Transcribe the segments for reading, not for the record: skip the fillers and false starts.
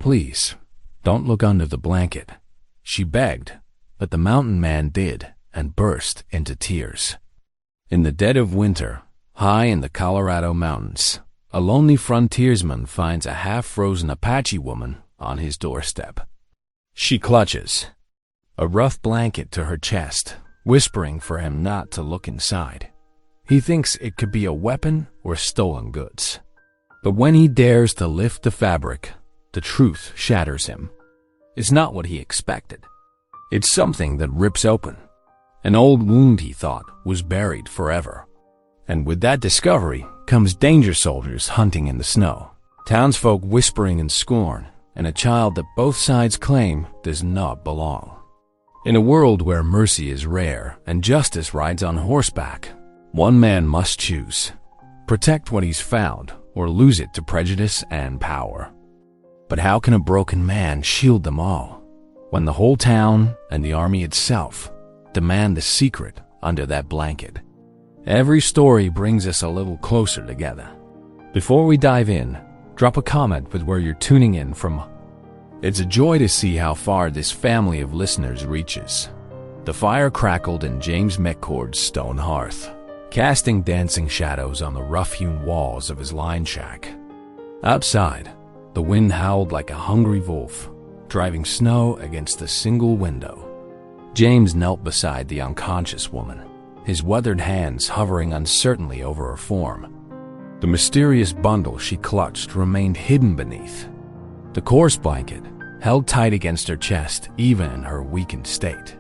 "Please, don't look under the blanket," she begged, but the mountain man did and burst into tears. In the dead of winter, high in the Colorado mountains, a lonely frontiersman finds a half-frozen Apache woman on his doorstep. She clutches a rough blanket to her chest, whispering for him not to look inside. He thinks it could be a weapon or stolen goods. But when he dares to lift the fabric, the truth shatters him. It's not what he expected. It's something that rips open. An old wound he thought was buried forever. And with that discovery comes danger soldiers hunting in the snow, townsfolk whispering in scorn, and a child that both sides claim does not belong. In a world where mercy is rare and justice rides on horseback, one man must choose: protect what he's found or lose it to prejudice and power. But how can a broken man shield them all when the whole town and the army itself demand the secret under that blanket? Every story brings us a little closer together. Before we dive in, drop a comment with where you're tuning in from. It's a joy to see how far this family of listeners reaches. The fire crackled in James McCord's stone hearth, casting dancing shadows on the rough-hewn walls of his line shack. Outside, the wind howled like a hungry wolf, driving snow against a single window. James knelt beside the unconscious woman, his weathered hands hovering uncertainly over her form. The mysterious bundle she clutched remained hidden beneath. The coarse blanket held tight against her chest even in her weakened state.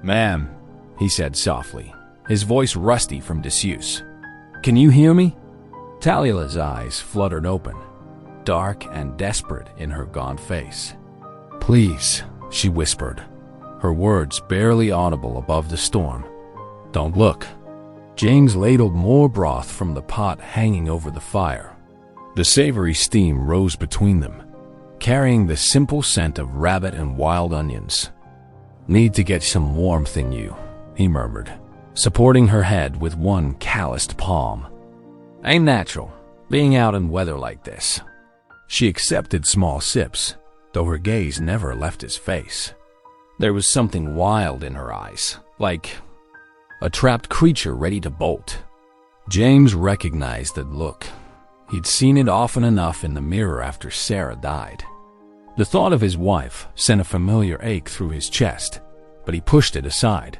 "Ma'am," he said softly, his voice rusty from disuse. "Can you hear me?" Talila's eyes fluttered open, dark and desperate in her gaunt face. "Please," she whispered, her words barely audible above the storm. "Don't look." James ladled more broth from the pot hanging over the fire. The savory steam rose between them, carrying the simple scent of rabbit and wild onions. "Need to get some warmth in you," he murmured, supporting her head with one calloused palm. "Ain't natural, being out in weather like this." She accepted small sips, though her gaze never left his face. There was something wild in her eyes, like a trapped creature ready to bolt. James recognized that look. He'd seen it often enough in the mirror after Sarah died. The thought of his wife sent a familiar ache through his chest, but he pushed it aside.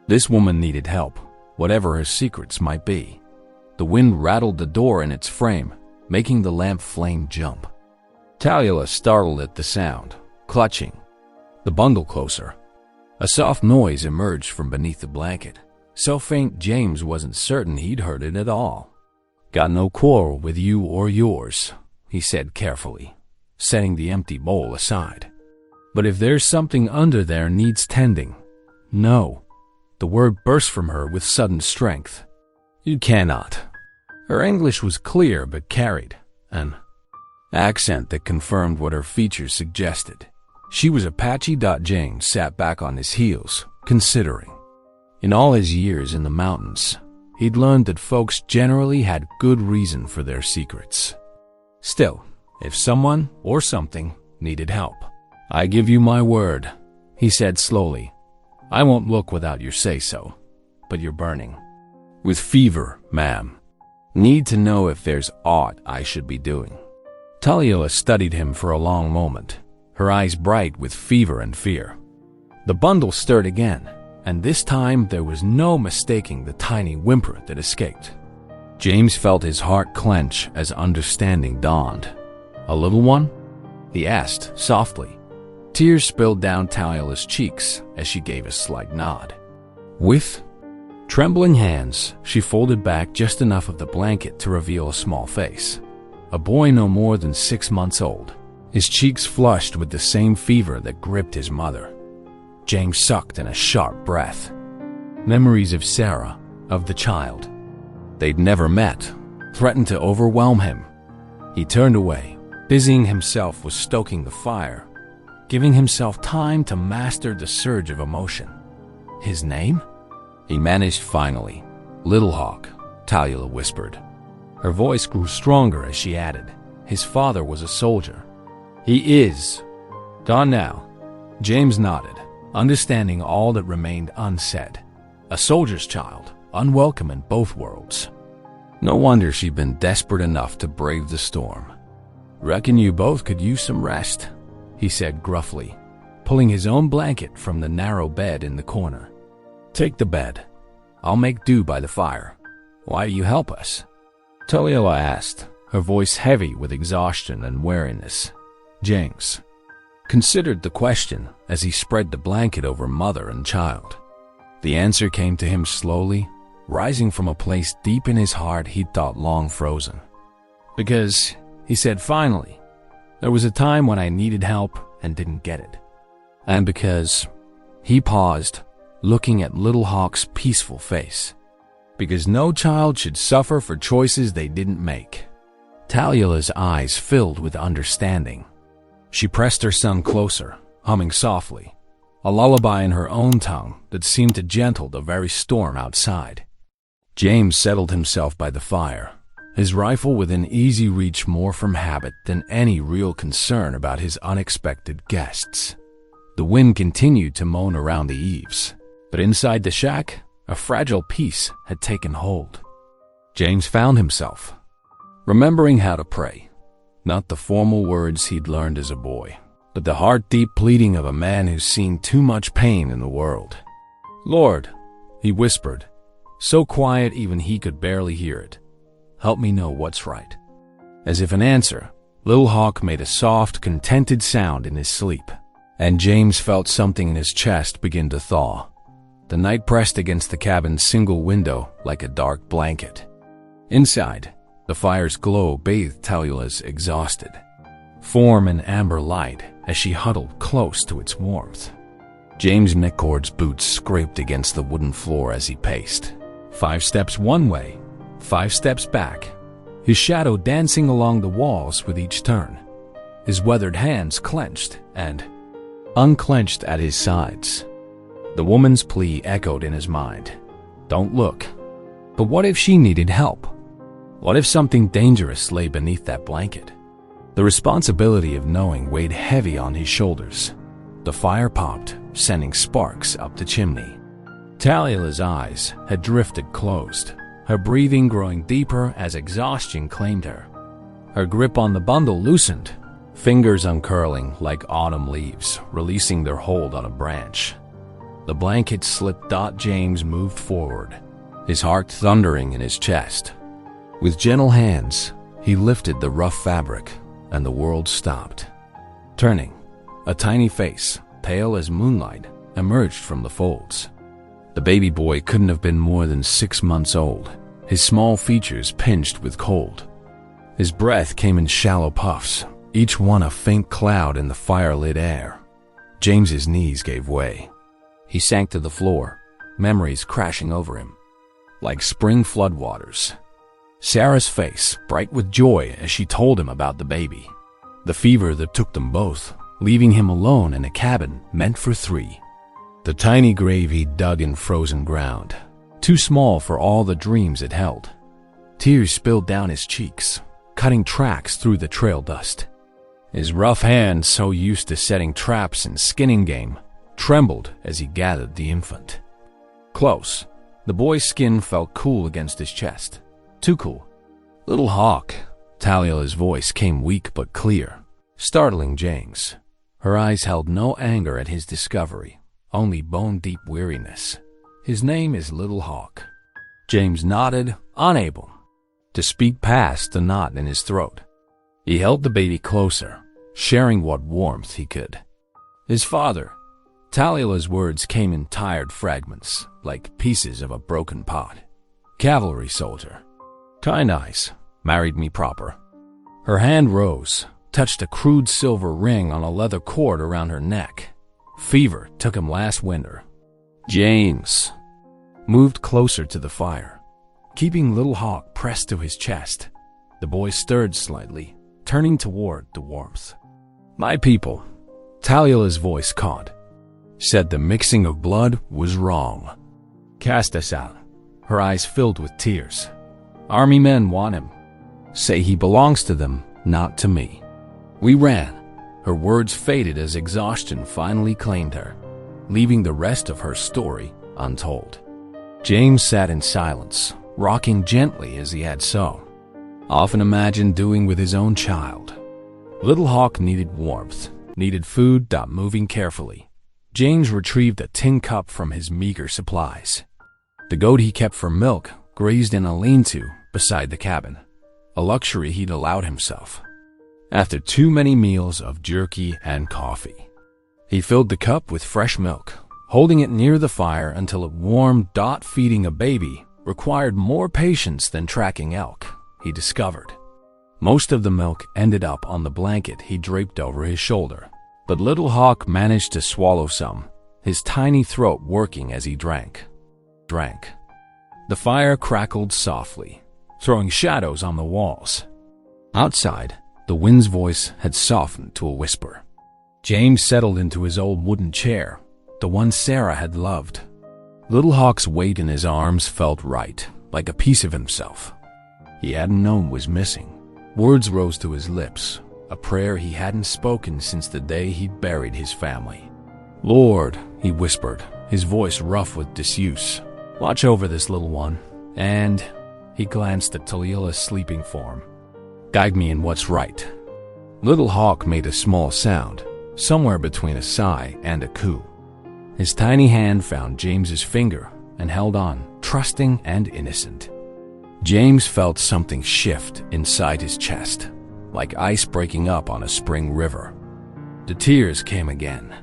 This woman needed help, whatever her secrets might be. The wind rattled the door in its frame, making the lamp flame jump. Talila startled at the sound, clutching the bundle closer. A soft noise emerged from beneath the blanket, so faint James wasn't certain he'd heard it at all. "Got no quarrel with you or yours," he said carefully, setting the empty bowl aside. "But if there's something under there needs tending, no." The word burst from her with sudden strength. "You cannot." Her English was clear but carried an accent that confirmed what her features suggested. She was Apache. James sat back on his heels, considering. In all his years in the mountains, he'd learned that folks generally had good reason for their secrets. Still, if someone or something needed help, "I give you my word," he said slowly. "I won't look without your say-so, but you're burning. With fever, ma'am. Need to know if there's aught I should be doing." Talila studied him for a long moment, her eyes bright with fever and fear. The bundle stirred again, and this time there was no mistaking the tiny whimper that escaped. James felt his heart clench as understanding dawned. "A little one?" he asked softly. Tears spilled down Talila's cheeks as she gave a slight nod. With trembling hands, she folded back just enough of the blanket to reveal a small face. A boy no more than 6 months old, his cheeks flushed with the same fever that gripped his mother. James sucked in a sharp breath. Memories of Sarah, of the child they'd never met, threatened to overwhelm him. He turned away, busying himself with stoking the fire, giving himself time to master the surge of emotion. His name? He managed finally. "Little Hawk," Talila whispered. Her voice grew stronger as she added, "His father was a soldier. He is. Gone now. James nodded, understanding all that remained unsaid. A soldier's child, unwelcome in both worlds. No wonder she'd been desperate enough to brave the storm. Reckon you both could use some rest, he said gruffly, pulling his own blanket from the narrow bed in the corner. Take the bed. I'll make do by the fire. Why do you help us? Taliela asked, her voice heavy with exhaustion and weariness. James considered the question as he spread the blanket over mother and child. The answer came to him slowly, rising from a place deep in his heart he'd thought long frozen. Because, he said finally, there was a time when I needed help and didn't get it. And because, he paused, looking at Little Hawk's peaceful face. Because no child should suffer for choices they didn't make. Taliela's eyes filled with understanding. She pressed her son closer, humming softly, a lullaby in her own tongue that seemed to gentle the very storm outside. James settled himself by the fire, his rifle within easy reach more from habit than any real concern about his unexpected guests. The wind continued to moan around the eaves, but inside the shack, a fragile peace had taken hold. James found himself remembering how to pray, not the formal words he'd learned as a boy, but the heart-deep pleading of a man who's seen too much pain in the world. Lord, he whispered, so quiet even he could barely hear it, help me know what's right. As if in answer, Little Hawk made a soft, contented sound in his sleep, and James felt something in his chest begin to thaw. The night pressed against the cabin's single window like a dark blanket. Inside, the fire's glow bathed Taliela's exhausted form in amber light as she huddled close to its warmth. James McCord's boots scraped against the wooden floor as he paced. 5 steps one way, 5 steps back, his shadow dancing along the walls with each turn, his weathered hands clenched and unclenched at his sides. The woman's plea echoed in his mind. Don't look. But what if she needed help? What if something dangerous lay beneath that blanket? The responsibility of knowing weighed heavy on his shoulders. The fire popped, sending sparks up the chimney. Taliela's eyes had drifted closed, her breathing growing deeper as exhaustion claimed her. Her grip on the bundle loosened, fingers uncurling like autumn leaves, releasing their hold on a branch. The blanket slipped. James moved forward, his heart thundering in his chest. With gentle hands, he lifted the rough fabric, and the world stopped. Turning, a tiny face, pale as moonlight, emerged from the folds. The baby boy couldn't have been more than 6 months old, his small features pinched with cold. His breath came in shallow puffs, each one a faint cloud in the fire-lit air. James's knees gave way. He sank to the floor, memories crashing over him, like spring floodwaters. Sarah's face bright with joy as she told him about the baby. The fever that took them both, leaving him alone in a cabin meant for 3. The tiny grave he'd dug in frozen ground, too small for all the dreams it held. Tears spilled down his cheeks, cutting tracks through the trail dust. His rough hands, so used to setting traps and skinning game, trembled as he gathered the infant. Close, the boy's skin felt cool against his chest. Too cool. Little Hawk, Taliela's voice came weak but clear, startling James. Her eyes held no anger at his discovery, only bone-deep weariness. His name is Little Hawk. James nodded, unable to speak past the knot in his throat. He held the baby closer, sharing what warmth he could. His father. Taliela's words came in tired fragments, like pieces of a broken pot. Cavalry soldier. Kind eyes, married me proper. Her hand rose, touched a crude silver ring on a leather cord around her neck. Fever took him last winter. James moved closer to the fire, keeping Little Hawk pressed to his chest. The boy stirred slightly, turning toward the warmth. My people, Taliela's voice caught, said the mixing of blood was wrong. Cast us out, her eyes filled with tears. Army men want him. Say he belongs to them, not to me. We ran, Her words faded as exhaustion finally claimed her, leaving the rest of her story untold. James sat in silence, rocking gently as he had so often imagined doing with his own child. Little Hawk needed warmth, needed food. Moving carefully, James retrieved a tin cup from his meager supplies. The goat he kept for milk grazed in a lean-to beside the cabin, a luxury he'd allowed himself after too many meals of jerky and coffee. He filled the cup with fresh milk, holding it near the fire until it warmed. Feeding a baby required more patience than tracking elk, he discovered. Most of the milk ended up on the blanket he draped over his shoulder, but Little Hawk managed to swallow some, his tiny throat working as he drank. The fire crackled softly, throwing shadows on the walls. Outside, the wind's voice had softened to a whisper. James settled into his old wooden chair, the one Sarah had loved. Little Hawk's weight in his arms felt right, like a piece of himself he hadn't known was missing. Words rose to his lips, a prayer he hadn't spoken since the day he'd buried his family. "Lord," he whispered, his voice rough with disuse, "watch over this little one, and," he glanced at Talila's sleeping form, "guide me in what's right." Little Hawk made a small sound, somewhere between a sigh and a coo. His tiny hand found James's finger and held on, trusting and innocent. James felt something shift inside his chest, like ice breaking up on a spring river. The tears came again,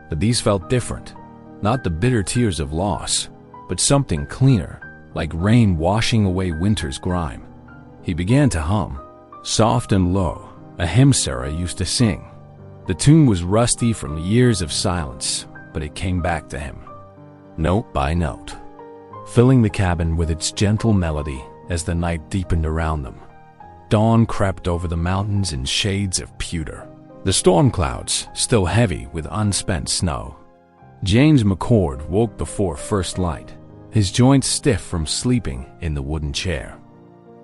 but these felt different, not the bitter tears of loss, but something cleaner, like rain washing away winter's grime. He began to hum, soft and low, a hymn Sarah used to sing. The tune was rusty from years of silence, but it came back to him, note by note, filling the cabin with its gentle melody as the night deepened around them. Dawn crept over the mountains in shades of pewter, the storm clouds still heavy with unspent snow. James McCord woke before first light, his joints stiff from sleeping in the wooden chair.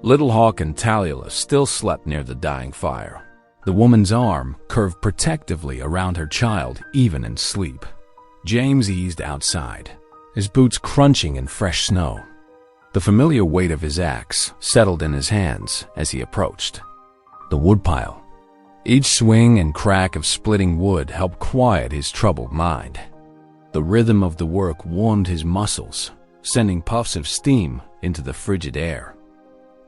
Little Hawk and Talila still slept near the dying fire. The woman's arm curved protectively around her child even in sleep. James eased outside, his boots crunching in fresh snow. The familiar weight of his axe settled in his hands as he approached the woodpile. Each swing and crack of splitting wood helped quiet his troubled mind. The rhythm of the work warmed his muscles, sending puffs of steam into the frigid air.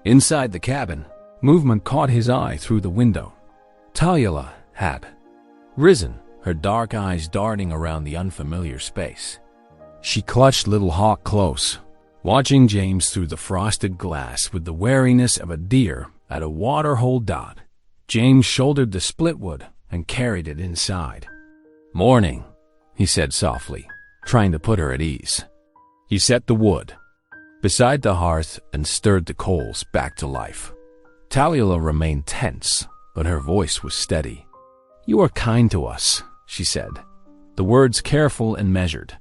Inside the cabin, movement caught his eye through the window. Talila had risen, her dark eyes darting around the unfamiliar space. She clutched Little Hawk close, watching James through the frosted glass with the wariness of a deer at a waterhole. James shouldered the splitwood and carried it inside. "Morning," he said softly, trying to put her at ease. He set the wood beside the hearth and stirred the coals back to life. Talila remained tense, but her voice was steady. "You are kind to us," she said, the words careful and measured.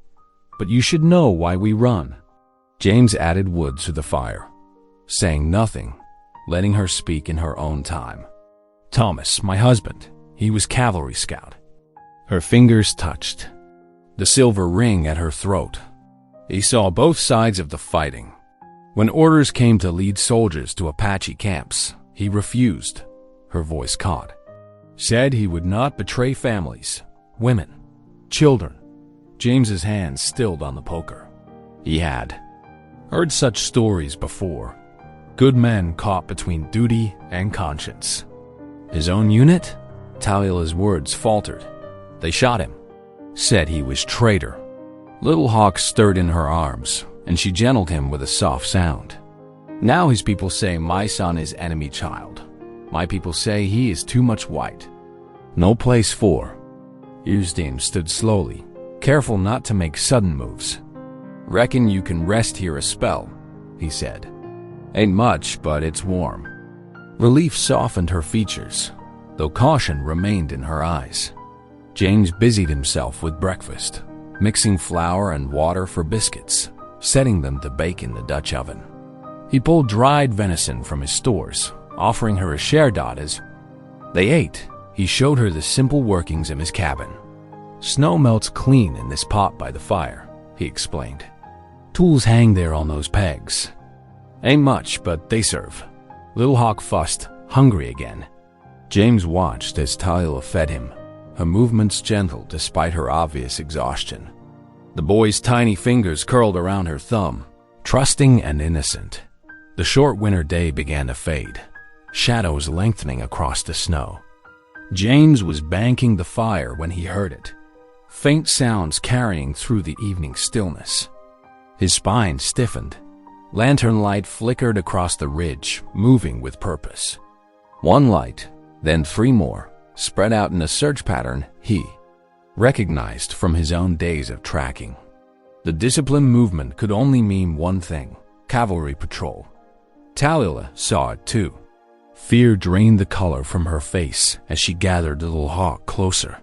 "But you should know why we run." James added wood to the fire, saying nothing, letting her speak in her own time. "Thomas, my husband, he was cavalry scout." Her fingers touched the silver ring at her throat. He saw both sides of the fighting. When orders came to lead soldiers to Apache camps, he refused. Her voice caught. Said he would not betray families, women, children. James's hands stilled on the poker. He had heard such stories before. Good men caught between duty and conscience. His own unit? Talila's words faltered. They shot him. Said he was traitor. Little Hawk stirred in her arms, and she gentled him with a soft sound. Now his people say my son is enemy child. My people say he is too much white. No place for. Uzdin stood slowly, careful not to make sudden moves. "Reckon you can rest here a spell," he said. "Ain't much, but it's warm." Relief softened her features, though caution remained in her eyes. James busied himself with breakfast, mixing flour and water for biscuits, setting them to bake in the Dutch oven. He pulled dried venison from his stores, offering her a share as they ate. He showed her the simple workings of his cabin. Snow melts clean in this pot by the fire, he explained. Tools hang there on those pegs. Ain't much, but they serve. Little Hawk fussed, hungry again. James watched as Talia fed him, her movements gentle despite her obvious exhaustion. The boy's tiny fingers curled around her thumb, trusting and innocent. The short winter day began to fade, shadows lengthening across the snow. James was banking the fire when he heard it, faint sounds carrying through the evening stillness. His spine stiffened. Lantern light flickered across the ridge, moving with purpose. One light, then three more, spread out in a search pattern he recognized from his own days of tracking. The disciplined movement could only mean one thing: cavalry patrol. Talia saw it too. Fear drained the color from her face as she gathered the Little Hawk closer.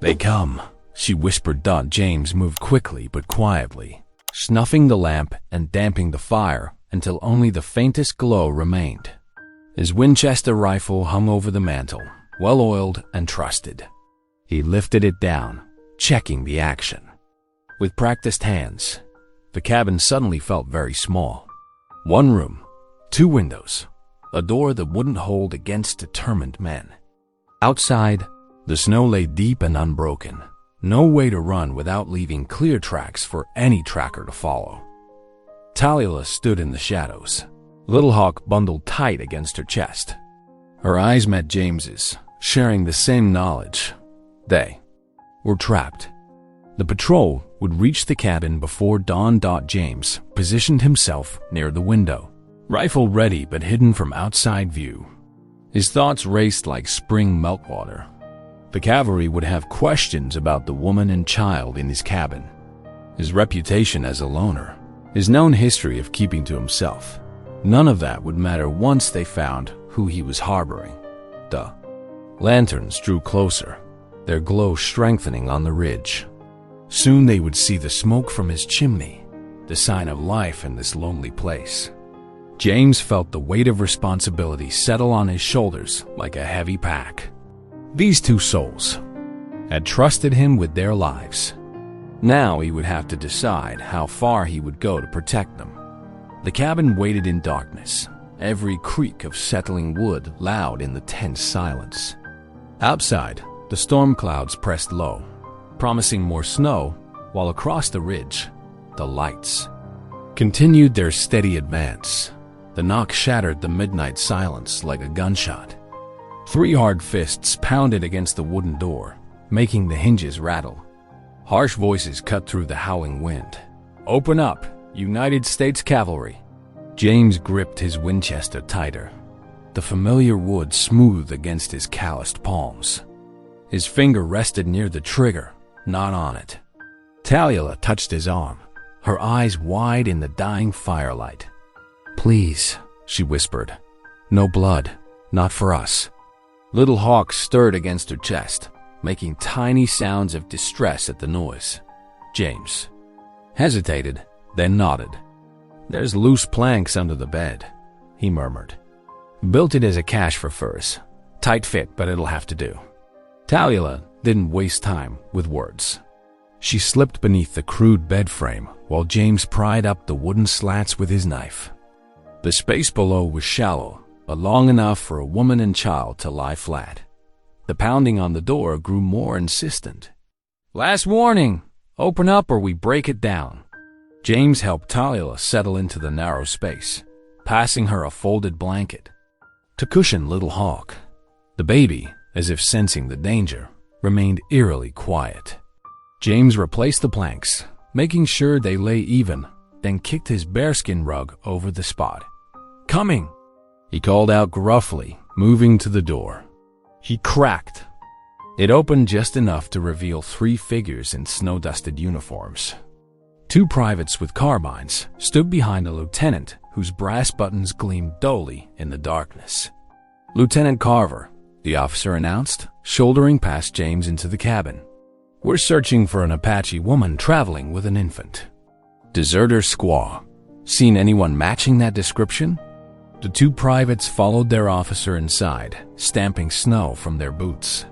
They come, she whispered. James moved quickly but quietly, snuffing the lamp and damping the fire until only the faintest glow remained. His Winchester rifle hung over the mantel, well-oiled and trusted. He lifted it down, checking the action. With practiced hands, the cabin suddenly felt very small. One room, two windows, a door that wouldn't hold against determined men. Outside, the snow lay deep and unbroken. No way to run without leaving clear tracks for any tracker to follow. Talia stood in the shadows, Little Hawk bundled tight against her chest. Her eyes met James's, sharing the same knowledge. They were trapped. The patrol would reach the cabin before dawn. James positioned himself near the window, rifle ready but hidden from outside view. His thoughts raced like spring meltwater. The cavalry would have questions about the woman and child in his cabin, his reputation as a loner, his known history of keeping to himself. None of that would matter once they found who he was harboring. The lanterns drew closer, their glow strengthening on the ridge. Soon they would see the smoke from his chimney, the sign of life in this lonely place. James felt the weight of responsibility settle on his shoulders like a heavy pack. These two souls had trusted him with their lives. Now he would have to decide how far he would go to protect them. The cabin waited in darkness, every creak of settling wood loud in the tense silence. Outside, the storm clouds pressed low, promising more snow, while across the ridge, the lights continued their steady advance. The knock shattered the midnight silence like a gunshot. 3 hard fists pounded against the wooden door, making the hinges rattle. Harsh voices cut through the howling wind. "Open up, United States Cavalry." James gripped his Winchester tighter, the familiar wood smooth against his calloused palms. His finger rested near the trigger, not on it. Talia touched his arm, her eyes wide in the dying firelight. "Please," she whispered. "No blood, not for us." Little Hawk stirred against her chest, making tiny sounds of distress at the noise. James hesitated, then nodded. "There's loose planks under the bed," he murmured. "Built it as a cache for furs. Tight fit, but it'll have to do." Talia didn't waste time with words. She slipped beneath the crude bed frame while James pried up the wooden slats with his knife. The space below was shallow, but long enough for a woman and child to lie flat. The pounding on the door grew more insistent. "Last warning! Open up or we break it down." James helped Talia settle into the narrow space, passing her a folded blanket. To cushion Little Hawk, the baby, as if sensing the danger, remained eerily quiet. James replaced the planks, making sure they lay even, then kicked his bearskin rug over the spot. "Coming!" he called out gruffly, moving to the door. He cracked. It opened just enough to reveal 3 figures in snow-dusted uniforms. 2 privates with carbines stood behind a lieutenant whose brass buttons gleamed dully in the darkness. "Lieutenant Carver," the officer announced, shouldering past James into the cabin. "We're searching for an Apache woman traveling with an infant." Deserter squaw. Seen anyone matching that description? The two privates followed their officer inside, stamping snow from their boots.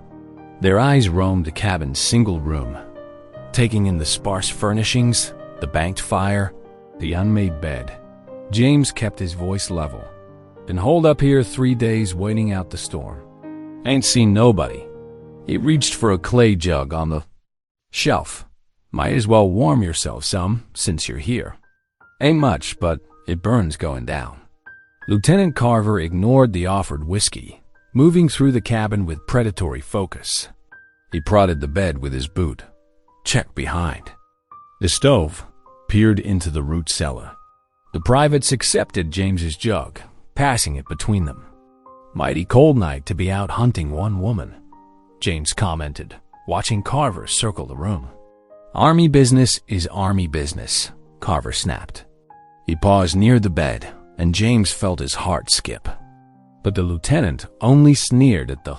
Their eyes roamed the cabin's single room, taking in the sparse furnishings, the banked fire, the unmade bed. James kept his voice level. Been holed up here 3 days waiting out the storm. Ain't seen nobody. He reached for a clay jug on the shelf. Might as well warm yourself some, since you're here. Ain't much, but it burns going down. Lieutenant Carver ignored the offered whiskey, moving through the cabin with predatory focus. He prodded the bed with his boot. Checked behind. The stove peered into the root cellar. The privates accepted James's jug, passing it between them. Mighty cold night to be out hunting one woman, James commented, watching Carver circle the room. Army business is army business, Carver snapped. He paused near the bed, and James felt his heart skip. But the lieutenant only sneered at the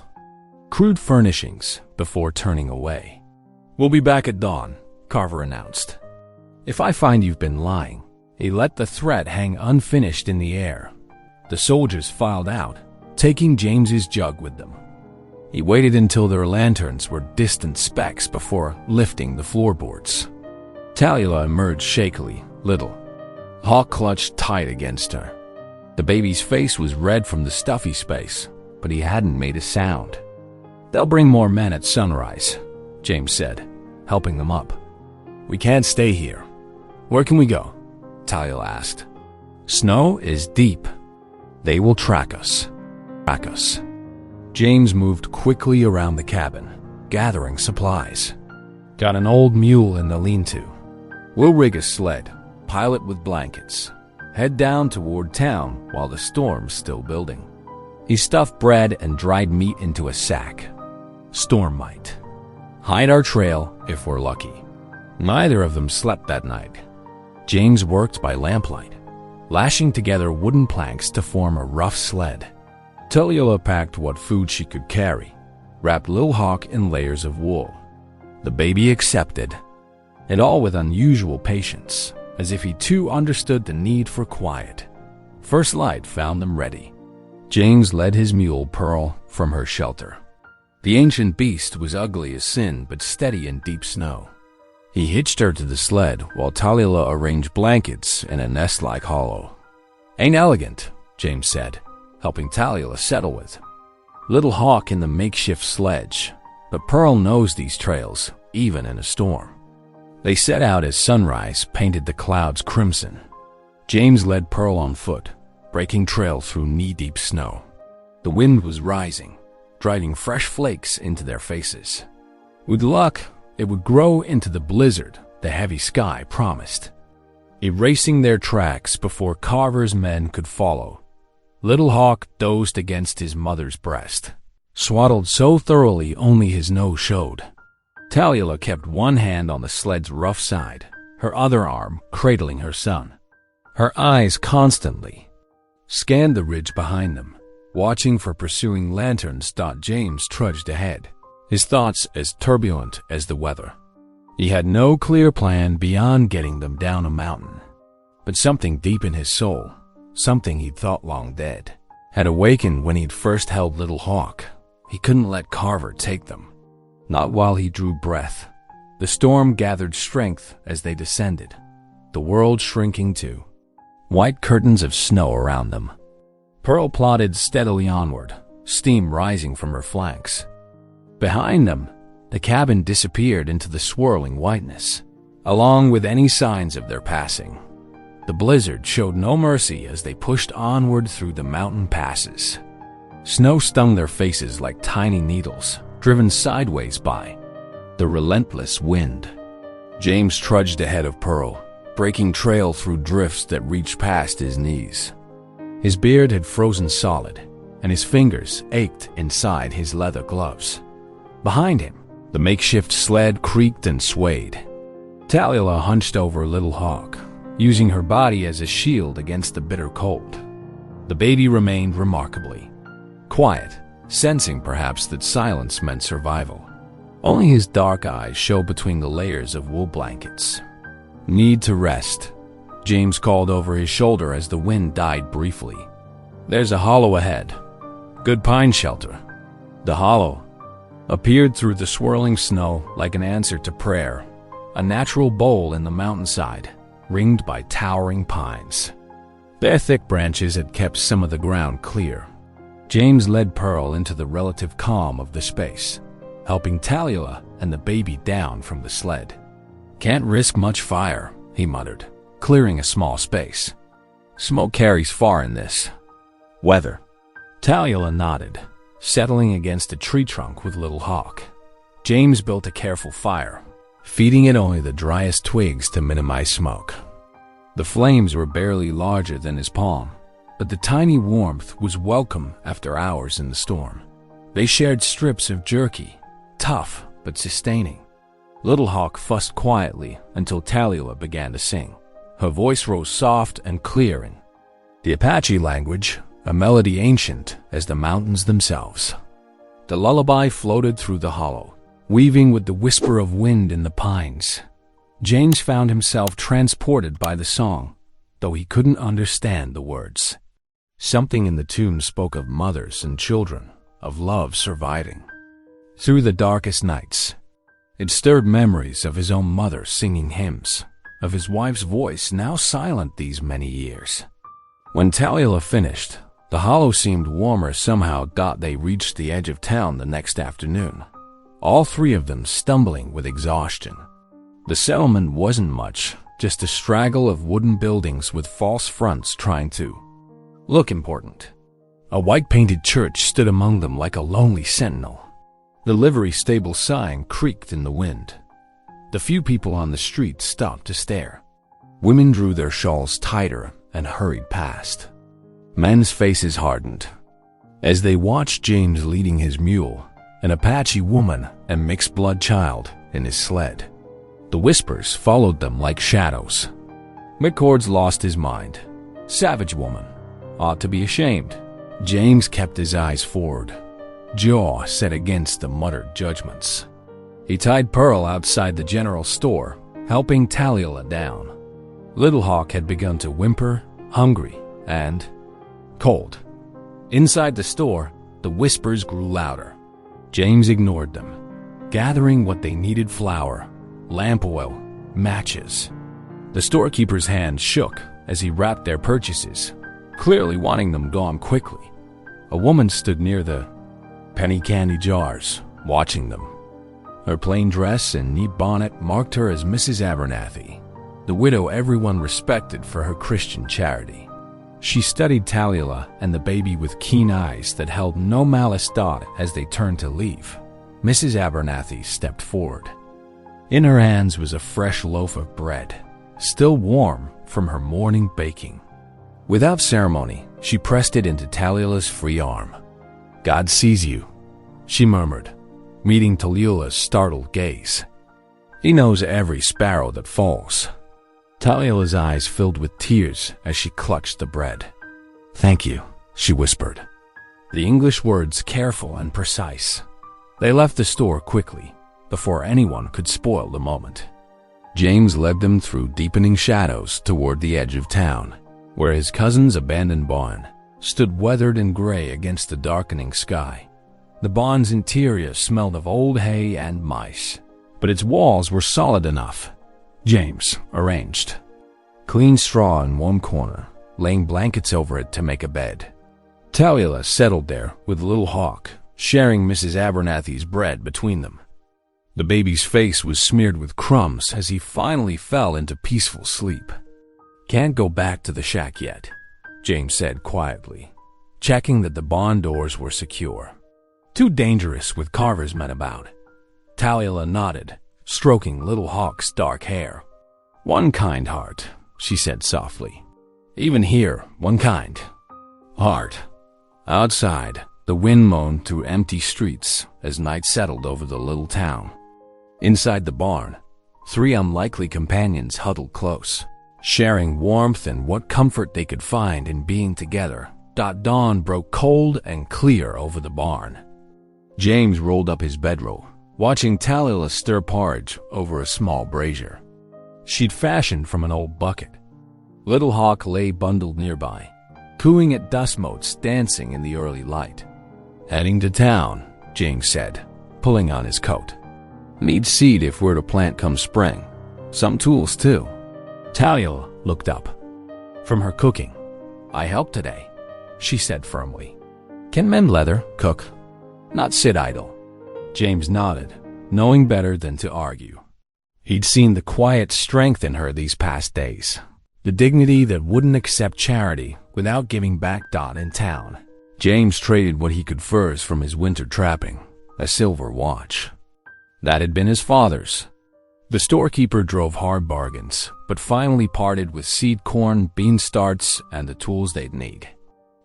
crude furnishings before turning away. We'll be back at dawn, Carver announced. If I find you've been lying. He let the threat hang unfinished in the air. The soldiers filed out, taking James's jug with them. He waited until their lanterns were distant specks before lifting the floorboards. Tallulah emerged shakily, Little Hawk clutched tight against her. The baby's face was red from the stuffy space, but he hadn't made a sound. They'll bring more men at sunrise, James said, helping them up. We can't stay here. Where can we go? Tallulah asked. Snow is deep. They will track us. James moved quickly around the cabin, gathering supplies. Got an old mule in the lean-to. We'll rig a sled, pile it with blankets, head down toward town while the storm's still building. He stuffed bread and dried meat into a sack. Storm might hide our trail if we're lucky. Neither of them slept that night. James worked by lamplight, lashing together wooden planks to form a rough sled. Tallulah packed what food she could carry, wrapped Lil Hawk in layers of wool. The baby accepted, and all with unusual patience, as if he too understood the need for quiet. First light found them ready. James led his mule, Pearl, from her shelter. The ancient beast was ugly as sin, but steady in deep snow. He hitched her to the sled while Tallulah arranged blankets in a nest-like hollow. Ain't elegant, James said, helping Tallulah settle with. Little Hawk in the makeshift sledge, but Pearl knows these trails, even in a storm. They set out as sunrise painted the clouds crimson. James led Pearl on foot, breaking trail through knee-deep snow. The wind was rising, driving fresh flakes into their faces. With luck, it would grow into the blizzard the heavy sky promised. Erasing their tracks before Carver's men could follow, Little Hawk dozed against his mother's breast, swaddled so thoroughly only his nose showed. Tallulah kept one hand on the sled's rough side, her other arm cradling her son. Her eyes constantly scanned the ridge behind them, watching for pursuing lanterns. James trudged ahead, his thoughts as turbulent as the weather. He had no clear plan beyond getting them down a mountain. But something deep in his soul, something he'd thought long dead, had awakened when he'd first held Little Hawk. He couldn't let Carver take them. Not while he drew breath. The storm gathered strength as they descended, the world shrinking too. White curtains of snow around them. Pearl plodded steadily onward, steam rising from her flanks. Behind them, the cabin disappeared into the swirling whiteness, along with any signs of their passing. The blizzard showed no mercy as they pushed onward through the mountain passes. Snow stung their faces like tiny needles, driven sideways by the relentless wind. James trudged ahead of Pearl, breaking trail through drifts that reached past his knees. His beard had frozen solid, and his fingers ached inside his leather gloves. Behind him, the makeshift sled creaked and swayed. Tallulah hunched over Little Hawk, using her body as a shield against the bitter cold. The baby remained remarkably quiet, sensing perhaps that silence meant survival. Only his dark eyes showed between the layers of wool blankets. Need to rest, James called over his shoulder as the wind died briefly. There's a hollow ahead. Good pine shelter. The hollow appeared through the swirling snow like an answer to prayer, a natural bowl in the mountainside, ringed by towering pines. Their thick branches had kept some of the ground clear. James led Pearl into the relative calm of the space, helping Tallulah and the baby down from the sled. "Can't risk much fire," he muttered, clearing a small space. "Smoke carries far in this weather." Tallulah nodded, settling against a tree trunk with Little Hawk. James built a careful fire, feeding it only the driest twigs to minimize smoke. The flames were barely larger than his palm, but the tiny warmth was welcome after hours in the storm. They shared strips of jerky, tough but sustaining. Little Hawk fussed quietly until Tallulah began to sing. Her voice rose soft and clear in the Apache language, a melody ancient as the mountains themselves. The lullaby floated through the hollow, weaving with the whisper of wind in the pines. James found himself transported by the song, though he couldn't understand the words. Something in the tune spoke of mothers and children, of love surviving through the darkest nights. It stirred memories of his own mother singing hymns, of his wife's voice now silent these many years. When Tallulah finished, the hollow seemed warmer somehow. They reached the edge of town the next afternoon, all three of them stumbling with exhaustion. The settlement wasn't much, just a straggle of wooden buildings with false fronts trying to look important. A white-painted church stood among them like a lonely sentinel. The livery stable sign creaked in the wind. The few people on the street stopped to stare. Women drew their shawls tighter and hurried past. Men's faces hardened as they watched James leading his mule, an Apache woman and mixed-blood child in his sled. The whispers followed them like shadows. McCord's lost his mind. Savage woman. Ought to be ashamed. James kept his eyes forward, jaw set against the muttered judgments. He tied Pearl outside the general store, helping Tallulah down. Little Hawk had begun to whimper, hungry and cold. Inside the store, the whispers grew louder. James ignored them, gathering what they needed: flour, lamp oil, matches. The storekeeper's hand shook as he wrapped their purchases, clearly wanting them gone quickly. A woman stood near the penny candy jars, watching them. Her plain dress and neat bonnet marked her as Mrs. Abernathy, the widow everyone respected for her Christian charity. She studied Tallulah and the baby with keen eyes that held no malice thought as they turned to leave. Mrs. Abernathy stepped forward. In her hands was a fresh loaf of bread, still warm from her morning baking. Without ceremony, she pressed it into Tallulah's free arm. "God sees you," she murmured, meeting Tallulah's startled gaze. "He knows every sparrow that falls." Tallulah's eyes filled with tears as she clutched the bread. "Thank you," she whispered, the English words careful and precise. They left the store quickly, before anyone could spoil the moment. James led them through deepening shadows toward the edge of town, where his cousin's abandoned barn stood weathered and gray against the darkening sky. The barn's interior smelled of old hay and mice, but its walls were solid enough. James arranged clean straw in one corner, laying blankets over it to make a bed. Tallulah settled there with Little Hawk, sharing Mrs. Abernathy's bread between them. The baby's face was smeared with crumbs as he finally fell into peaceful sleep. "Can't go back to the shack yet," James said quietly, checking that the barn doors were secure. "Too dangerous with Carver's men about." Tallulah nodded, stroking Little Hawk's dark hair. "One kind heart," she said softly. "Even here, one kind heart." Outside, the wind moaned through empty streets as night settled over the little town. Inside the barn, three unlikely companions huddled close, sharing warmth and what comfort they could find in being together. Dawn broke cold and clear over the barn. James rolled up his bedroll, watching Tallulah stir porridge over a small brazier she'd fashioned from an old bucket. Little Hawk lay bundled nearby, cooing at dust motes dancing in the early light. "Heading to town," James said, pulling on his coat. "Need seed if we're to plant come spring. Some tools, too." Talia looked up from her cooking. "I help today," she said firmly. "Can mend leather, cook, not sit idle." James nodded, knowing better than to argue. He'd seen the quiet strength in her these past days, the dignity that wouldn't accept charity without giving back. In town, James traded what he could furs from his winter trapping, a silver watch. That had been his father's. The storekeeper drove hard bargains, but finally parted with seed corn, bean starts, and the tools they'd need.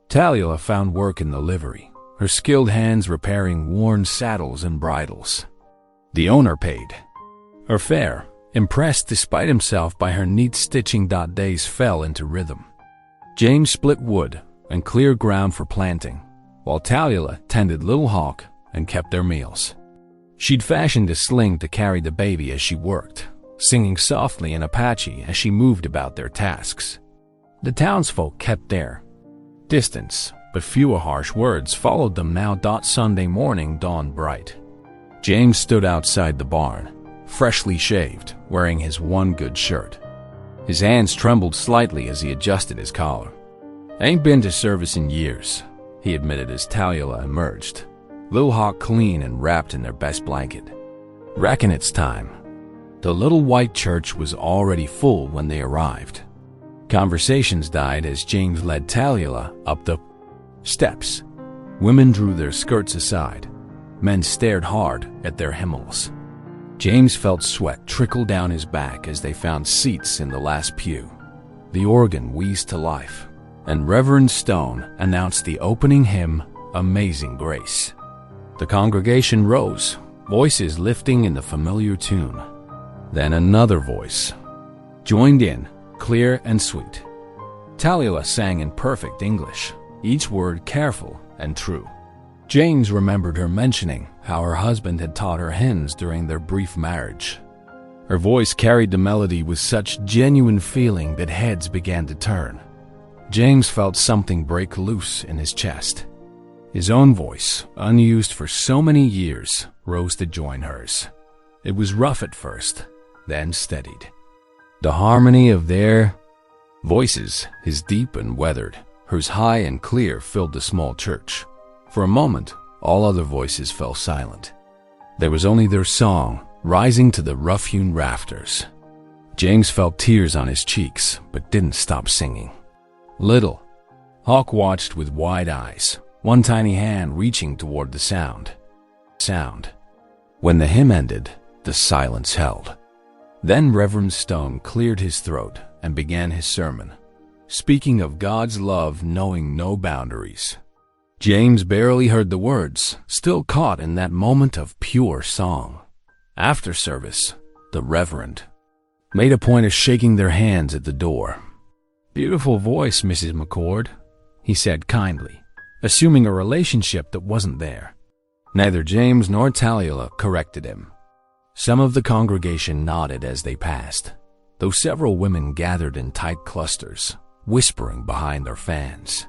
Talia found work in the livery, her skilled hands repairing worn saddles and bridles. The owner paid her fare, impressed despite himself by her neat stitching. Days fell into rhythm. James split wood and cleared ground for planting, while Talia tended Little Hawk and kept their meals. She'd fashioned a sling to carry the baby as she worked, singing softly in Apache as she moved about their tasks. The townsfolk kept their distance, but fewer harsh words followed them now. Sunday morning dawned bright. James stood outside the barn, freshly shaved, wearing his one good shirt. His hands trembled slightly as he adjusted his collar. "Ain't been to service in years," he admitted as Talia emerged, Little Hawk clean and wrapped in their best blanket. "Reckon it's time." The little white church was already full when they arrived. Conversations died as James led Talia up the steps. Women drew their skirts aside. Men stared hard at their himmels. James felt sweat trickle down his back as they found seats in the last pew. The organ wheezed to life, and Reverend Stone announced the opening hymn, "Amazing Grace." The congregation rose, voices lifting in the familiar tune. Then another voice joined in, clear and sweet. Talia sang in perfect English, each word careful and true. James remembered her mentioning how her husband had taught her hymns during their brief marriage. Her voice carried the melody with such genuine feeling that heads began to turn. James felt something break loose in his chest. His own voice, unused for so many years, rose to join hers. It was rough at first, then steadied. The harmony of their voices, his deep and weathered, hers high and clear, filled the small church. For a moment, all other voices fell silent. There was only their song, rising to the rough-hewn rafters. James felt tears on his cheeks, but didn't stop singing. Little Hawk watched with wide eyes, one tiny hand reaching toward the sound. When the hymn ended, the silence held. Then Reverend Stone cleared his throat and began his sermon, speaking of God's love knowing no boundaries. James barely heard the words, still caught in that moment of pure song. After service, the Reverend made a point of shaking their hands at the door. "Beautiful voice, Mrs. McCord," he said kindly, assuming a relationship that wasn't there. Neither James nor Talia corrected him. Some of the congregation nodded as they passed, though several women gathered in tight clusters, whispering behind their fans.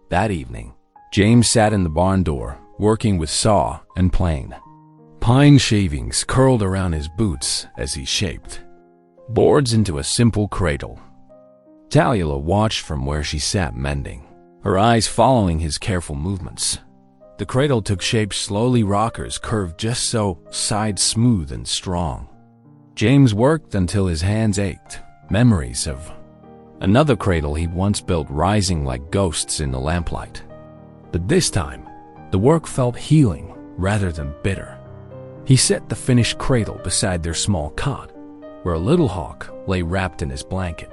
That evening, James sat in the barn door, working with saw and plane. Pine shavings curled around his boots as he shaped boards into a simple cradle. Talia watched from where she sat mending, her eyes following his careful movements. The cradle took shape slowly, rockers curved just so, sides smooth and strong. James worked until his hands ached, memories of another cradle he'd once built rising like ghosts in the lamplight. But this time, the work felt healing rather than bitter. He set the finished cradle beside their small cot, where Little Hawk lay wrapped in his blanket.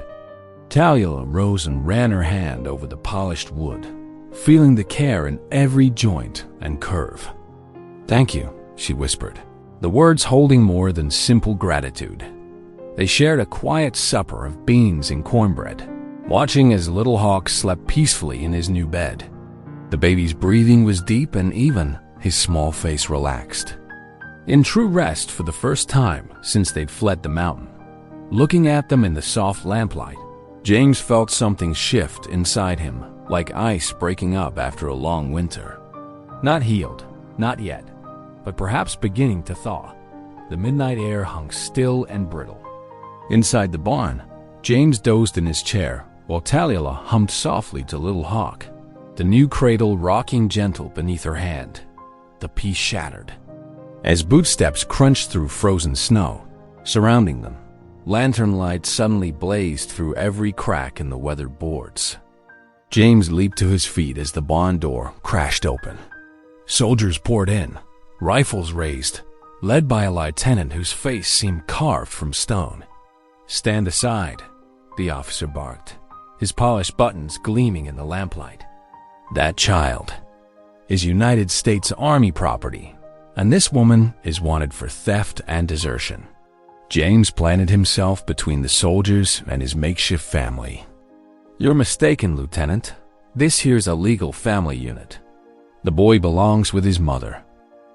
Talia rose and ran her hand over the polished wood, feeling the care in every joint and curve. "Thank you," she whispered, the words holding more than simple gratitude. They shared a quiet supper of beans and cornbread, watching as Little Hawk slept peacefully in his new bed. The baby's breathing was deep and even, his small face relaxed. In true rest for the first time since they'd fled the mountain. Looking at them in the soft lamplight, James felt something shift inside him, like ice breaking up after a long winter. Not healed, not yet, but perhaps beginning to thaw. The midnight air hung still and brittle. Inside the barn, James dozed in his chair while Taliela hummed softly to Little Hawk, the new cradle rocking gentle beneath her hand. The peace shattered. As bootsteps crunched through frozen snow, surrounding them, lantern lights suddenly blazed through every crack in the weathered boards. James leaped to his feet as the barn door crashed open. Soldiers poured in, rifles raised, led by a lieutenant whose face seemed carved from stone. "Stand aside," the officer barked, his polished buttons gleaming in the lamplight. "That child is United States Army property, and this woman is wanted for theft and desertion." James planted himself between the soldiers and his makeshift family. "You're mistaken, Lieutenant. This here's a legal family unit. The boy belongs with his mother."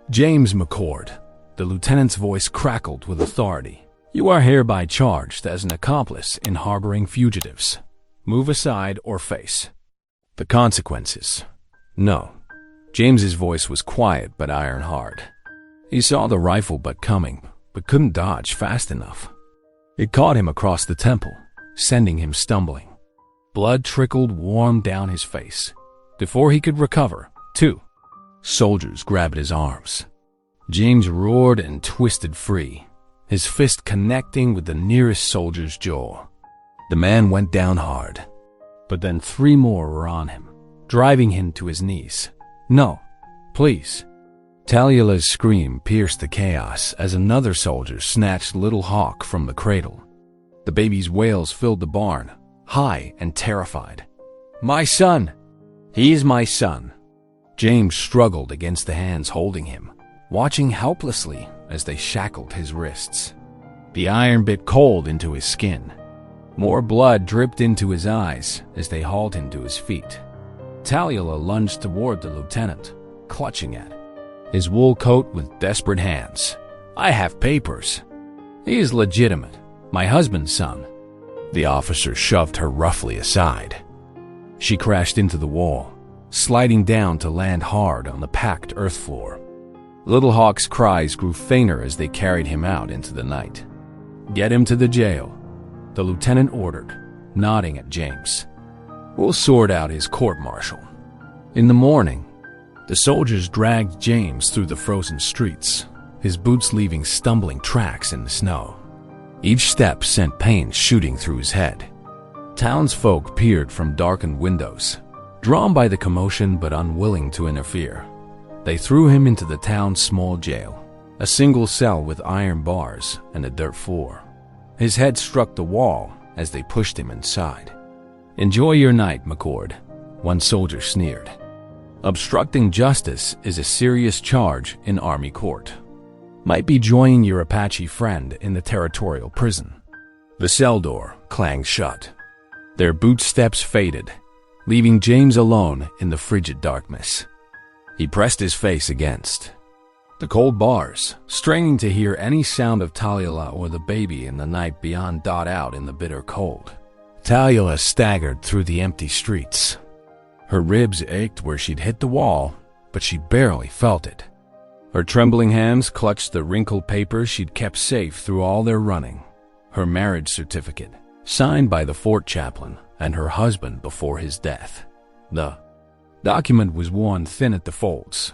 "James McCord," the lieutenant's voice crackled with authority, "you are hereby charged as an accomplice in harboring fugitives. Move aside or face the consequences." "No." James's voice was quiet but iron hard. He saw the rifle butt coming, but couldn't dodge fast enough. It caught him across the temple, sending him stumbling. Blood trickled warm down his face. Before he could recover, 2 soldiers grabbed his arms. James roared and twisted free, his fist connecting with the nearest soldier's jaw. The man went down hard, but then 3 more were on him, driving him to his knees. "No, please." Taliela's scream pierced the chaos as another soldier snatched Little Hawk from the cradle. The baby's wails filled the barn, high and terrified. "My son! He is my son!" James struggled against the hands holding him, watching helplessly as they shackled his wrists. The iron bit cold into his skin. More blood dripped into his eyes as they hauled him to his feet. Taliela lunged toward the lieutenant, clutching at his wool coat with desperate hands. "I have papers. He is legitimate, my husband's son." The officer shoved her roughly aside. She crashed into the wall, sliding down to land hard on the packed earth floor. Little Hawk's cries grew fainter as they carried him out into the night. "Get him to the jail," the lieutenant ordered, nodding at James. "We'll sort out his court-martial." In the morning, the soldiers dragged James through the frozen streets, his boots leaving stumbling tracks in the snow. Each step sent pain shooting through his head. Townsfolk peered from darkened windows, drawn by the commotion but unwilling to interfere. They threw him into the town's small jail, a single cell with iron bars and a dirt floor. His head struck the wall as they pushed him inside. "Enjoy your night, McCord," one soldier sneered. "Obstructing justice is a serious charge in Army court. Might be joining your Apache friend in the territorial prison." The cell door clanged shut. Their boot steps faded, leaving James alone in the frigid darkness. He pressed his face against the cold bars, straining to hear any sound of Taliela or the baby in the night beyond dot out in the bitter cold. Taliela staggered through the empty streets. Her ribs ached where she'd hit the wall, but she barely felt it. Her trembling hands clutched the wrinkled paper she'd kept safe through all their running. Her marriage certificate, signed by the fort chaplain and her husband before his death. The document was worn thin at the folds,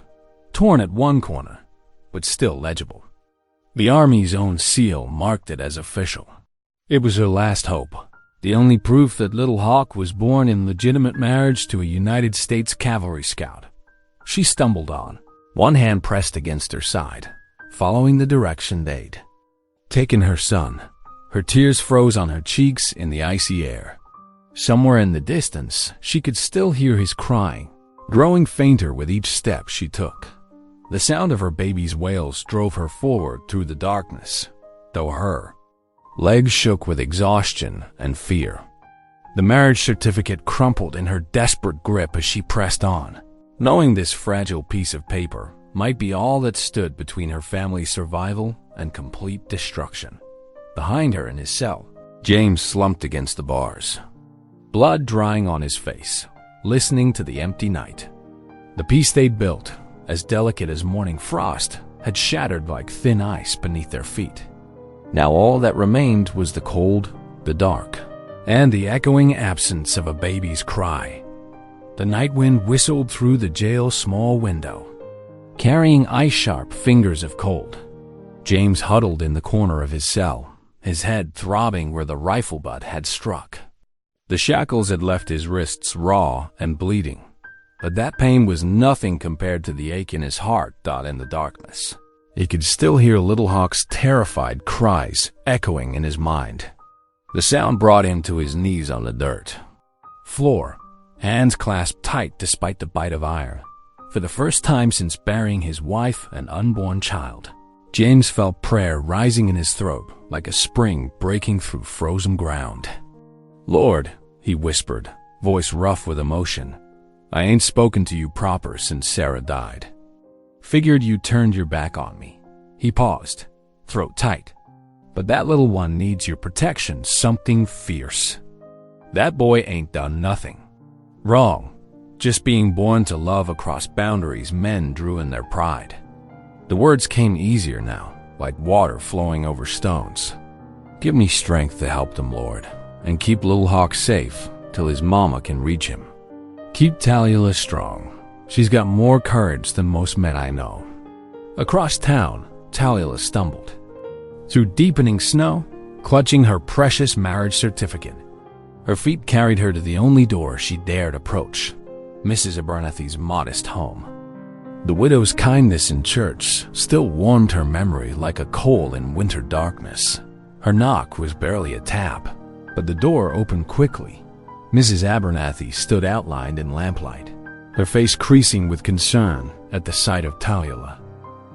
torn at one corner, but still legible. The Army's own seal marked it as official. It was her last hope, the only proof that Little Hawk was born in legitimate marriage to a United States cavalry scout. She stumbled on, one hand pressed against her side, following the direction they'd taken her son. Her tears froze on her cheeks in the icy air. Somewhere in the distance, she could still hear his crying, growing fainter with each step she took. The sound of her baby's wails drove her forward through the darkness, though her legs shook with exhaustion and fear. The marriage certificate crumpled in her desperate grip as she pressed on, knowing this fragile piece of paper might be all that stood between her family's survival and complete destruction. Behind her in his cell, James slumped against the bars, blood drying on his face. listening to the empty night. The peace they'd built, as delicate as morning frost, had shattered like thin ice beneath their feet. Now all that remained was the cold, the dark, and the echoing absence of a baby's cry. The night wind whistled through the jail's small window, carrying ice-sharp fingers of cold. James huddled in the corner of his cell, his head throbbing where the rifle butt had struck. The shackles had left his wrists raw and bleeding, but that pain was nothing compared to the ache in his heart in the darkness. He could still hear Little Hawk's terrified cries echoing in his mind. The sound brought him to his knees on the dirt floor, hands clasped tight despite the bite of iron. For the first time since burying his wife and unborn child, James felt prayer rising in his throat like a spring breaking through frozen ground. "Lord," he whispered, voice rough with emotion, "I ain't spoken to you proper since Sarah died. Figured you turned your back on me." He paused, throat tight. "But that little one needs your protection, something fierce. That boy ain't done nothing wrong, just being born to love across boundaries men drew in their pride." The words came easier now, like water flowing over stones. "Give me strength to help them, Lord, and keep Little Hawk safe till his mama can reach him. Keep Talila strong. She's got more courage than most men I know." Across town, Talila stumbled, through deepening snow, clutching her precious marriage certificate. Her feet carried her to the only door she dared approach, Mrs. Abernathy's modest home. The widow's kindness in church still warmed her memory like a coal in winter darkness. Her knock was barely a tap, but the door opened quickly. Mrs. Abernathy stood outlined in lamplight, her face creasing with concern at the sight of Talila,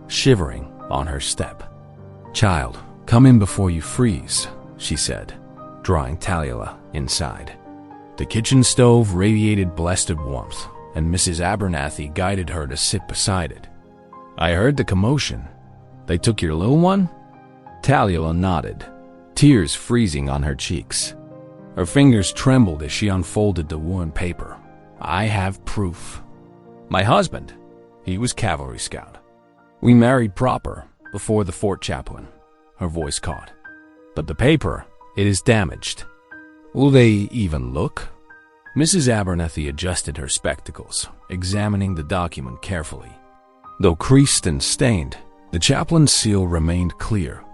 shivering on her step. "Child, come in before you freeze," she said, drawing Talila inside. The kitchen stove radiated blessed warmth, and Mrs. Abernathy guided her to sit beside it. "I heard the commotion. They took your little one?" Talila nodded, tears freezing on her cheeks. Her fingers trembled as she unfolded the worn paper. "I have proof. My husband, he was cavalry scout. We married proper, before the fort chaplain." Her voice caught. "But the paper, it is damaged. Will they even look?" Mrs. Abernathy adjusted her spectacles, examining the document carefully. Though creased and stained, the chaplain's seal remained clear,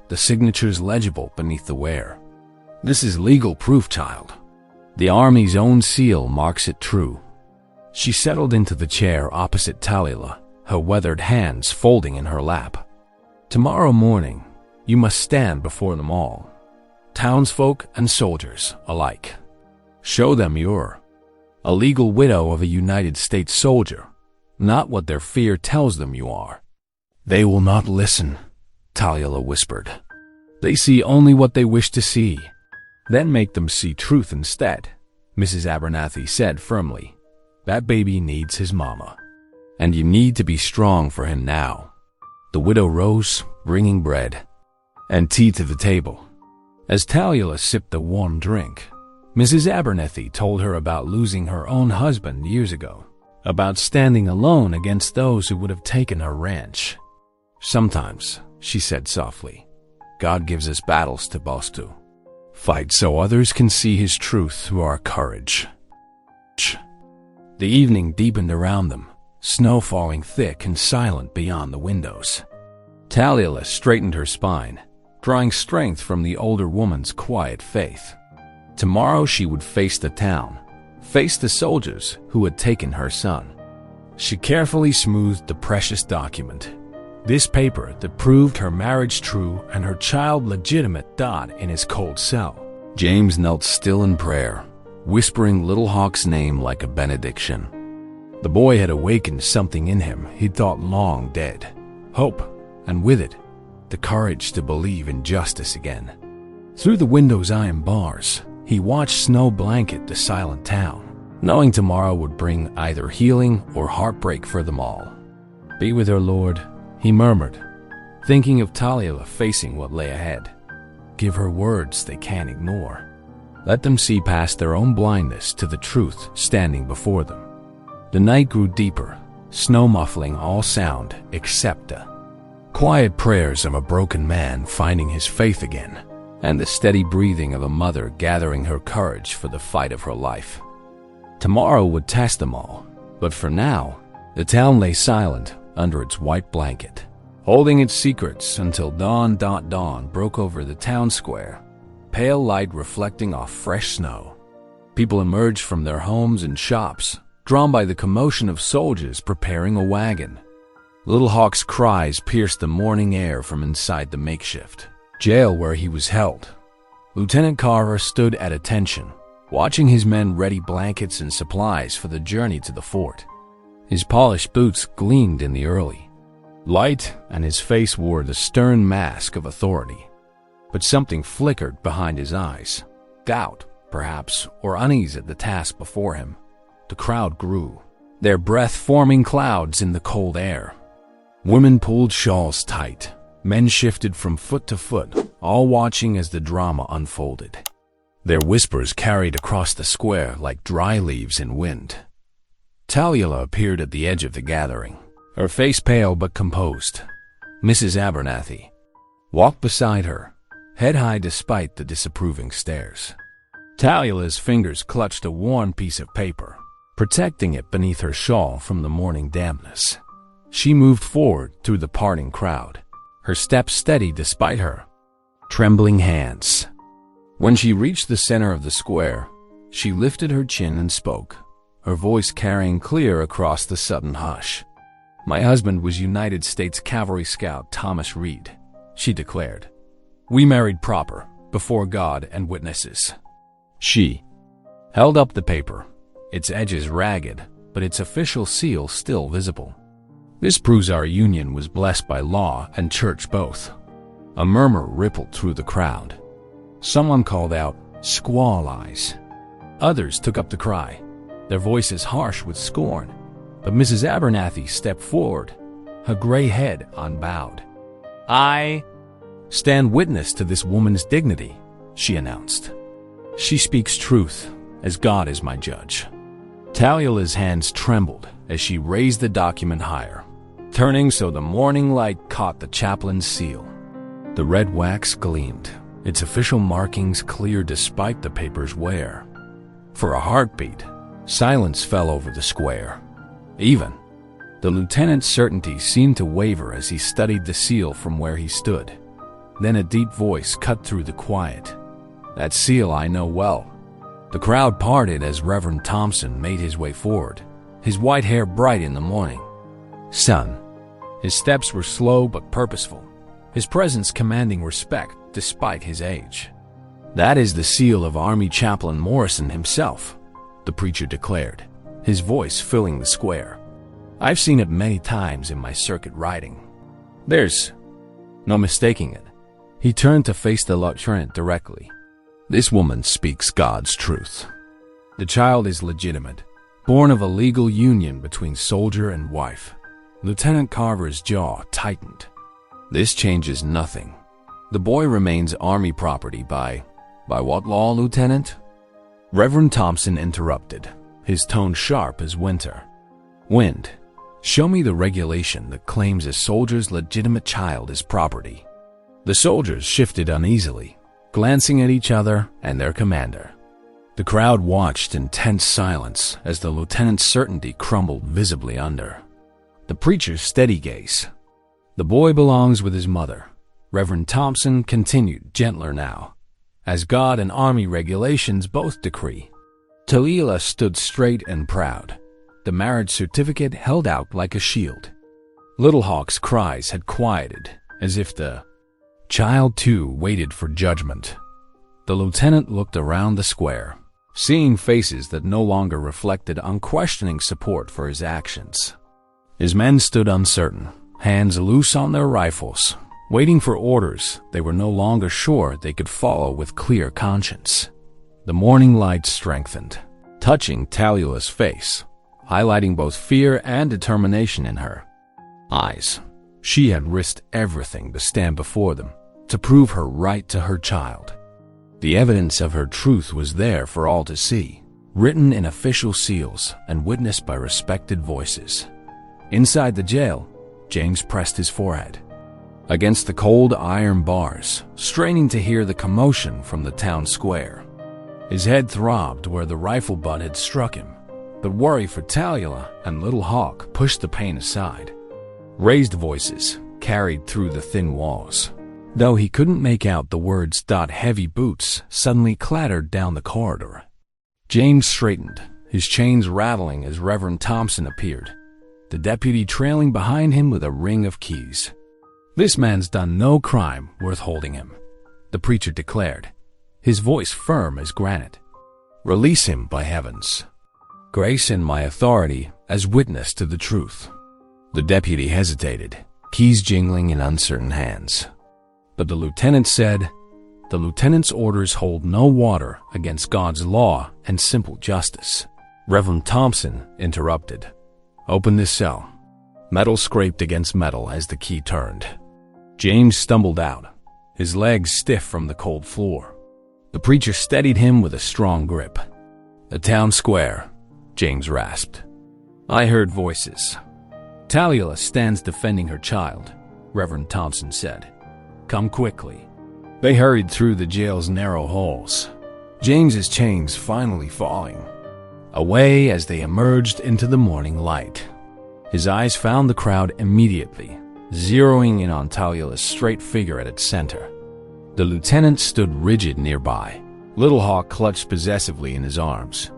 the signatures legible beneath the wear. "This is legal proof, child. The Army's own seal marks it true." She settled into the chair opposite Talila, her weathered hands folding in her lap. "Tomorrow morning, you must stand before them all, townsfolk and soldiers alike. Show them you're a legal widow of a United States soldier, not what their fear tells them you are." "They will not listen," Talila whispered. "They see only what they wish to see. Then make them see truth instead," Mrs. Abernathy said firmly. "That baby needs his mama, and you need to be strong for him now." The widow rose, bringing bread and tea to the table. As Talila sipped the warm drink, Mrs. Abernathy told her about losing her own husband years ago, about standing alone against those who would have taken her ranch. "Sometimes," she said softly, "God gives us battles to boast to. Fight so others can see his truth through our courage." The evening deepened around them, snow falling thick and silent beyond the windows. Talila straightened her spine, drawing strength from the older woman's quiet faith. Tomorrow she would face the town, face the soldiers who had taken her son. She carefully smoothed the precious document, this paper that proved her marriage true and her child legitimate, in his cold cell. James knelt still in prayer, whispering Little Hawk's name like a benediction. The boy had awakened something in him he'd thought long dead. Hope, and with it, the courage to believe in justice again. Through the window's iron bars, he watched snow blanket the silent town, knowing tomorrow would bring either healing or heartbreak for them all. "Be with her, Lord," he murmured, thinking of Talila facing what lay ahead. "Give her words they can't ignore." Let them see past their own blindness to the truth standing before them. The night grew deeper, snow muffling all sound except the quiet prayers of a broken man finding his faith again, and the steady breathing of a mother gathering her courage for the fight of her life. Tomorrow would test them all, but for now, the town lay silent under its white blanket, holding its secrets until dawn. Dawn broke over the town square, pale light reflecting off fresh snow. People emerged from their homes and shops, drawn by the commotion of soldiers preparing a wagon. Little Hawk's cries pierced the morning air from inside the makeshift jail where he was held. Lieutenant Carver stood at attention, watching his men ready blankets and supplies for the journey to the fort. His polished boots gleamed in the early light, and his face wore the stern mask of authority. But something flickered behind his eyes. Doubt, perhaps, or unease at the task before him. The crowd grew, their breath forming clouds in the cold air. Women pulled shawls tight. Men shifted from foot to foot, all watching as the drama unfolded. Their whispers carried across the square like dry leaves in wind. Talula appeared at the edge of the gathering, her face pale but composed. Mrs. Abernathy walked beside her, head high despite the disapproving stares. Talula's fingers clutched a worn piece of paper, protecting it beneath her shawl from the morning dampness. She moved forward through the parting crowd, her steps steady despite her trembling hands. When she reached the center of the square, she lifted her chin and spoke, her voice carrying clear across the sudden hush. "My husband was United States Cavalry Scout Thomas Reed," she declared. "We married proper, before God and witnesses." She held up the paper, its edges ragged, but its official seal still visible. "This proves our union was blessed by law and church both." A murmur rippled through the crowd. Someone called out, "Squaw lies." Others took up the cry, their voices harsh with scorn. But Mrs. Abernathy stepped forward, her gray head unbowed. "I stand witness to this woman's dignity," she announced. "She speaks truth, as God is my judge." Talula's hands trembled as she raised the document higher, turning so the morning light caught the chaplain's seal. The red wax gleamed, its official markings clear despite the paper's wear. For a heartbeat, silence fell over the square. Even the lieutenant's certainty seemed to waver as he studied the seal from where he stood. Then a deep voice cut through the quiet. "That seal I know well." The crowd parted as Reverend Thompson made his way forward, his white hair bright in the morning. "Son." His steps were slow but purposeful, his presence commanding respect despite his age. "That is the seal of Army Chaplain Morrison himself," the preacher declared, his voice filling the square. "I've seen it many times in my circuit riding. There's no mistaking it." He turned to face the lieutenant directly. "This woman speaks God's truth. The child is legitimate, born of a legal union between soldier and wife." Lieutenant Carver's jaw tightened. "This changes nothing. The boy remains Army property by what law, Lieutenant?" Reverend Thompson interrupted, his tone sharp as winter. "Wind, show me the regulation that claims a soldier's legitimate child is property." The soldiers shifted uneasily, glancing at each other and their commander. The crowd watched in tense silence as the lieutenant's certainty crumbled visibly under the preacher's steady gaze. "The boy belongs with his mother," Reverend Thompson continued, gentler now, "as God and Army regulations both decree." Talila stood straight and proud, the marriage certificate held out like a shield. Little Hawk's cries had quieted, as if the child too waited for judgment. The lieutenant looked around the square, seeing faces that no longer reflected unquestioning support for his actions. His men stood uncertain, hands loose on their rifles, waiting for orders they were no longer sure they could follow with clear conscience. The morning light strengthened, touching Talula's face, highlighting both fear and determination in her eyes. She had risked everything to stand before them, to prove her right to her child. The evidence of her truth was there for all to see, written in official seals and witnessed by respected voices. Inside the jail, James pressed his forehead against the cold iron bars, straining to hear the commotion from the town square. His head throbbed where the rifle butt had struck him, but worry for Tallulah and Little Hawk pushed the pain aside. Raised voices carried through the thin walls. Though he couldn't make out the words, heavy boots suddenly clattered down the corridor. James straightened, his chains rattling as Reverend Thompson appeared, the deputy trailing behind him with a ring of keys. "This man's done no crime worth holding him," the preacher declared, his voice firm as granite. "Release him, by heavens. Grace in my authority as witness to the truth." The deputy hesitated, keys jingling in uncertain hands. But the lieutenant said, "The lieutenant's orders hold no water against God's law and simple justice." Reverend Thompson interrupted. "Open this cell." Metal scraped against metal as the key turned. James stumbled out, his legs stiff from the cold floor. The preacher steadied him with a strong grip. "The town square," James rasped. "I heard voices." "Tallulah stands defending her child," Reverend Thompson said. "Come quickly." They hurried through the jail's narrow halls, James's chains finally falling, away as they emerged into the morning light. His eyes found the crowd immediately, zeroing in on Tallulah's straight figure at its center. The lieutenant stood rigid nearby, Little Hawk clutched possessively in his arms.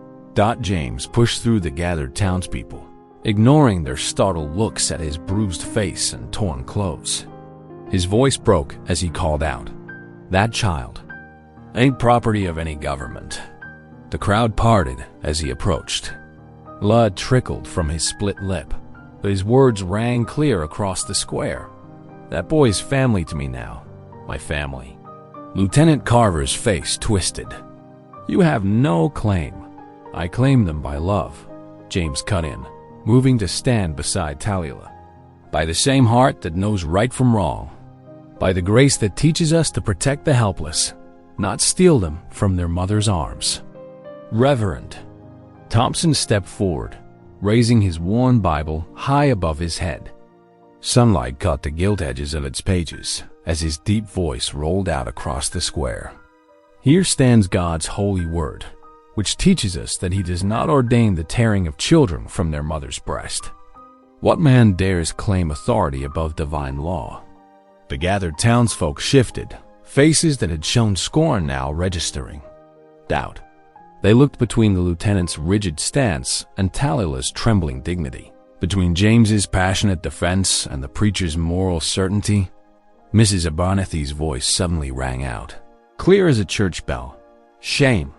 James pushed through the gathered townspeople, ignoring their startled looks at his bruised face and torn clothes. His voice broke as he called out, "That child ain't property of any government." The crowd parted as he approached. Blood trickled from his split lip, but his words rang clear across the square. "That boy's family to me now, my family." Lieutenant Carver's face twisted. "You have no claim. I claim them by love," James cut in, moving to stand beside Tallulah. "By the same heart that knows right from wrong. By the grace that teaches us to protect the helpless, not steal them from their mother's arms." "Reverend." Thompson stepped forward, raising his worn Bible high above his head. Sunlight caught the gilt edges of its pages as his deep voice rolled out across the square. "Here stands God's holy word, which teaches us that he does not ordain the tearing of children from their mother's breast. What man dares claim authority above divine law?" The gathered townsfolk shifted, faces that had shown scorn now registering doubt. They looked between the lieutenant's rigid stance and Tallulah's trembling dignity, between James's passionate defense and the preacher's moral certainty. Mrs. Abernathy's voice suddenly rang out, clear as a church bell. "Shame.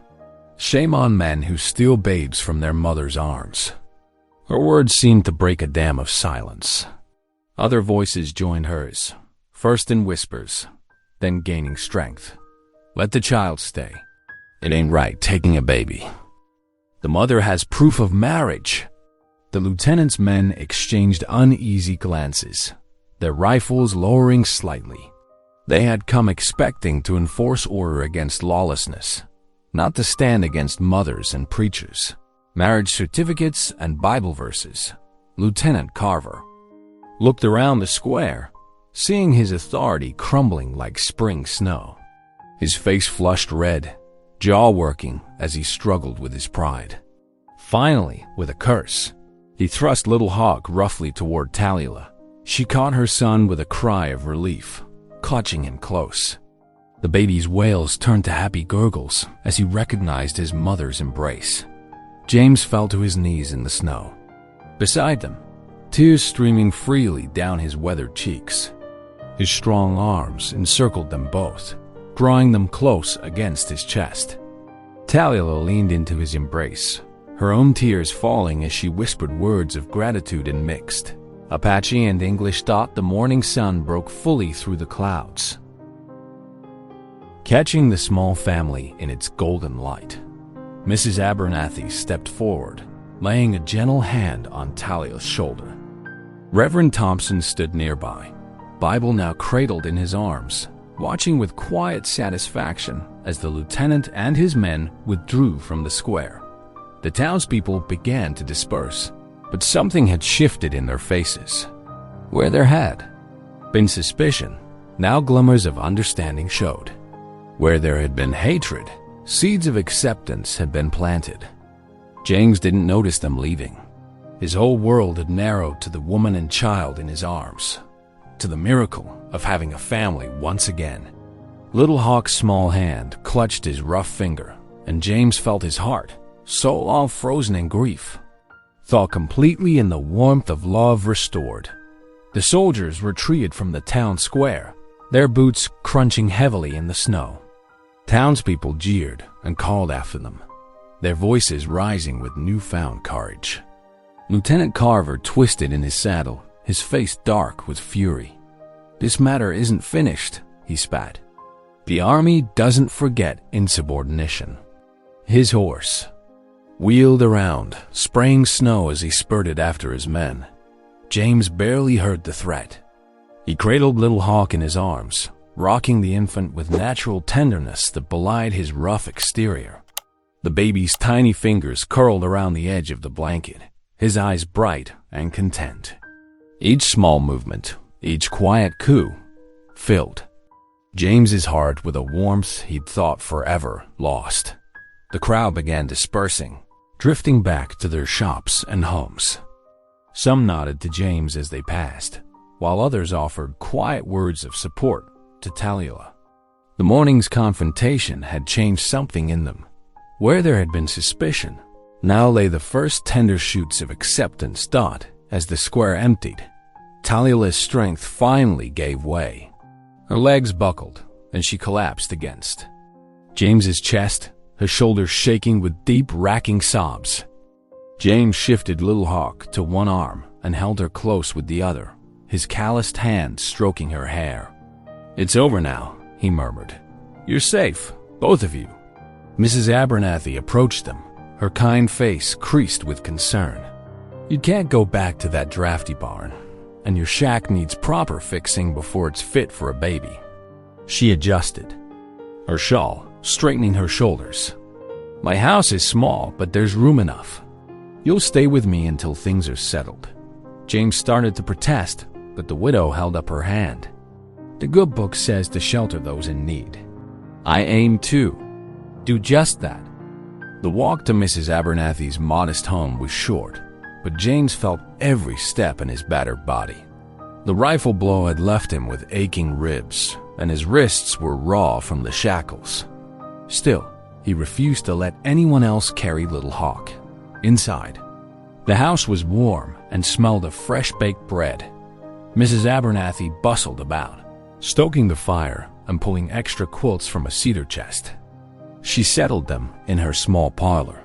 Shame on men who steal babes from their mother's arms." Her words seemed to break a dam of silence. Other voices joined hers, first in whispers, then gaining strength. "Let the child stay. It ain't right taking a baby. The mother has proof of marriage." The lieutenant's men exchanged uneasy glances, their rifles lowering slightly. They had come expecting to enforce order against lawlessness, not to stand against mothers and preachers, marriage certificates and Bible verses. Lieutenant Carver looked around the square, seeing his authority crumbling like spring snow. His face flushed red, jaw working as he struggled with his pride. Finally, with a curse, he thrust Little Hawk roughly toward Tallulah. She caught her son with a cry of relief, clutching him close. The baby's wails turned to happy gurgles as he recognized his mother's embrace. James fell to his knees in the snow. Beside them, tears streaming freely down his weathered cheeks. His strong arms encircled them both, drawing them close against his chest. Tallulah leaned into his embrace, her own tears falling as she whispered words of gratitude and mixed Apache and English. The morning sun broke fully through the clouds, catching the small family in its golden light. Mrs. Abernathy stepped forward, laying a gentle hand on Tallulah's shoulder. Reverend Thompson stood nearby, Bible now cradled in his arms, watching with quiet satisfaction as the lieutenant and his men withdrew from the square. The townspeople began to disperse, but something had shifted in their faces. Where there had been suspicion, now glimmers of understanding showed. Where there had been hatred, seeds of acceptance had been planted. James didn't notice them leaving. His whole world had narrowed to the woman and child in his arms, to the miracle of having a family once again. Little Hawk's small hand clutched his rough finger, and James felt his heart, so long frozen in grief, thaw completely in the warmth of love restored. The soldiers retreated from the town square, their boots crunching heavily in the snow. Townspeople jeered and called after them, their voices rising with newfound courage. Lieutenant Carver twisted in his saddle, his face dark with fury. "This matter isn't finished," he spat. "The army doesn't forget insubordination." His horse wheeled around, spraying snow as he spurted after his men. James barely heard the threat. He cradled Little Hawk in his arms, rocking the infant with natural tenderness that belied his rough exterior. The baby's tiny fingers curled around the edge of the blanket, his eyes bright and content. Each small movement, each quiet coo, filled James's heart with a warmth he'd thought forever lost. The crowd began dispersing, drifting back to their shops and homes. Some nodded to James as they passed, while others offered quiet words of support to Tallulah. The morning's confrontation had changed something in them. Where there had been suspicion, now lay the first tender shoots of acceptance dot as the square emptied. Tallulah's strength finally gave way. Her legs buckled, and she collapsed against James's chest, her shoulders shaking with deep, racking sobs. James shifted Little Hawk to one arm and held her close with the other, his calloused hand stroking her hair. "It's over now," he murmured. "You're safe, both of you." Mrs. Abernathy approached them, her kind face creased with concern. "You can't go back to that drafty barn, and your shack needs proper fixing before it's fit for a baby." She adjusted her shawl, straightening her shoulders. "My house is small, but there's room enough. You'll stay with me until things are settled." James started to protest, but the widow held up her hand. "The good book says to shelter those in need. I aim to do just that." The walk to Mrs. Abernathy's modest home was short, but James felt every step in his battered body. The rifle blow had left him with aching ribs, and his wrists were raw from the shackles. Still, he refused to let anyone else carry Little Hawk. Inside, the house was warm and smelled of fresh-baked bread. Mrs. Abernathy bustled about, stoking the fire and pulling extra quilts from a cedar chest. She settled them in her small parlor,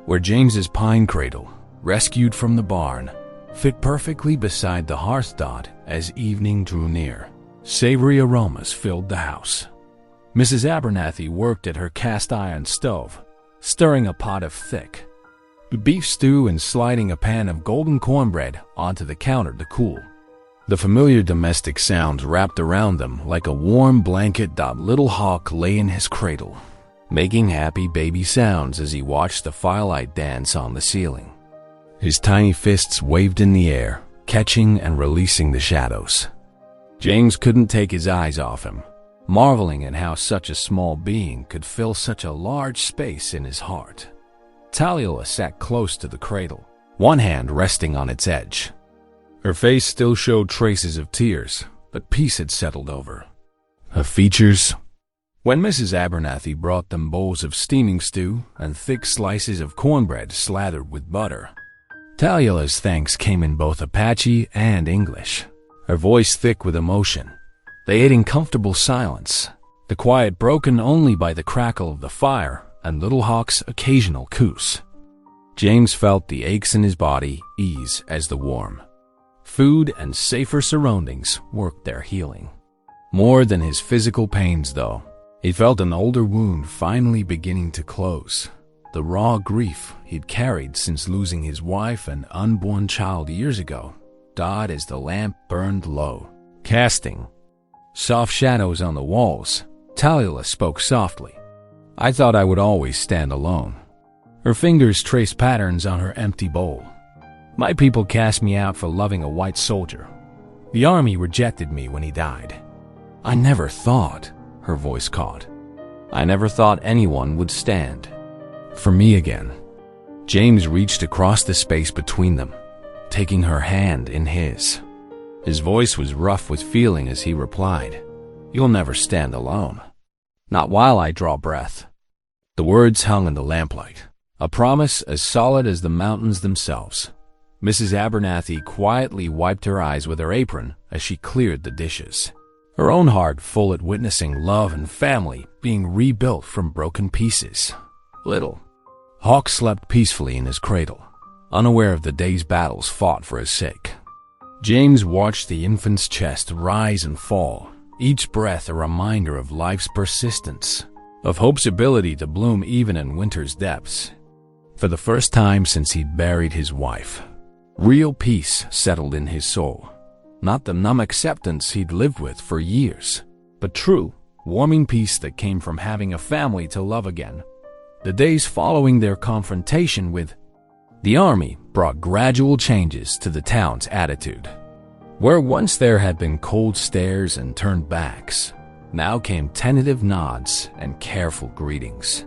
where James's pine cradle, rescued from the barn, fit perfectly beside the hearth dot as evening drew near. Savory aromas filled the house. Mrs. Abernathy worked at her cast-iron stove, stirring a pot of thick beef stew and sliding a pan of golden cornbread onto the counter to cool. The familiar domestic sounds wrapped around them like a warm blanket. Little Hawk lay in his cradle, making happy baby sounds as he watched the firelight dance on the ceiling. His tiny fists waved in the air, catching and releasing the shadows. James couldn't take his eyes off him, marveling at how such a small being could fill such a large space in his heart. Tallulah sat close to the cradle, one hand resting on its edge. Her face still showed traces of tears, but peace had settled over her features. When Mrs. Abernathy brought them bowls of steaming stew and thick slices of cornbread slathered with butter, Tallulah's thanks came in both Apache and English, her voice thick with emotion. They ate in comfortable silence, the quiet broken only by the crackle of the fire and Little Hawk's occasional coos. James felt the aches in his body ease as the warm food and safer surroundings worked their healing. More than his physical pains, though, he felt an older wound finally beginning to close. The raw grief he'd carried since losing his wife and unborn child years ago died as the lamp burned low, casting Soft shadows on the walls. Talila spoke softly. I thought I would always stand alone. Her fingers traced patterns on her empty bowl. My people cast me out for loving a white soldier. The army rejected me when he died. I never thought, her voice caught. I never thought anyone would stand for me again. James reached across the space between them, taking her hand in his. His voice was rough with feeling as he replied, "You'll never stand alone. Not while I draw breath." The words hung in the lamplight, a promise as solid as the mountains themselves. Mrs. Abernathy quietly wiped her eyes with her apron as she cleared the dishes, her own heart full at witnessing love and family being rebuilt from broken pieces. Little Hawk slept peacefully in his cradle, unaware of the day's battles fought for his sake. James watched the infant's chest rise and fall, each breath a reminder of life's persistence, of hope's ability to bloom even in winter's depths. For the first time since he'd buried his wife, real peace settled in his soul. Not the numb acceptance he'd lived with for years, but true, warming peace that came from having a family to love again. The days following their confrontation with the army brought gradual changes to the town's attitude. Where once there had been cold stares and turned backs, now came tentative nods and careful greetings.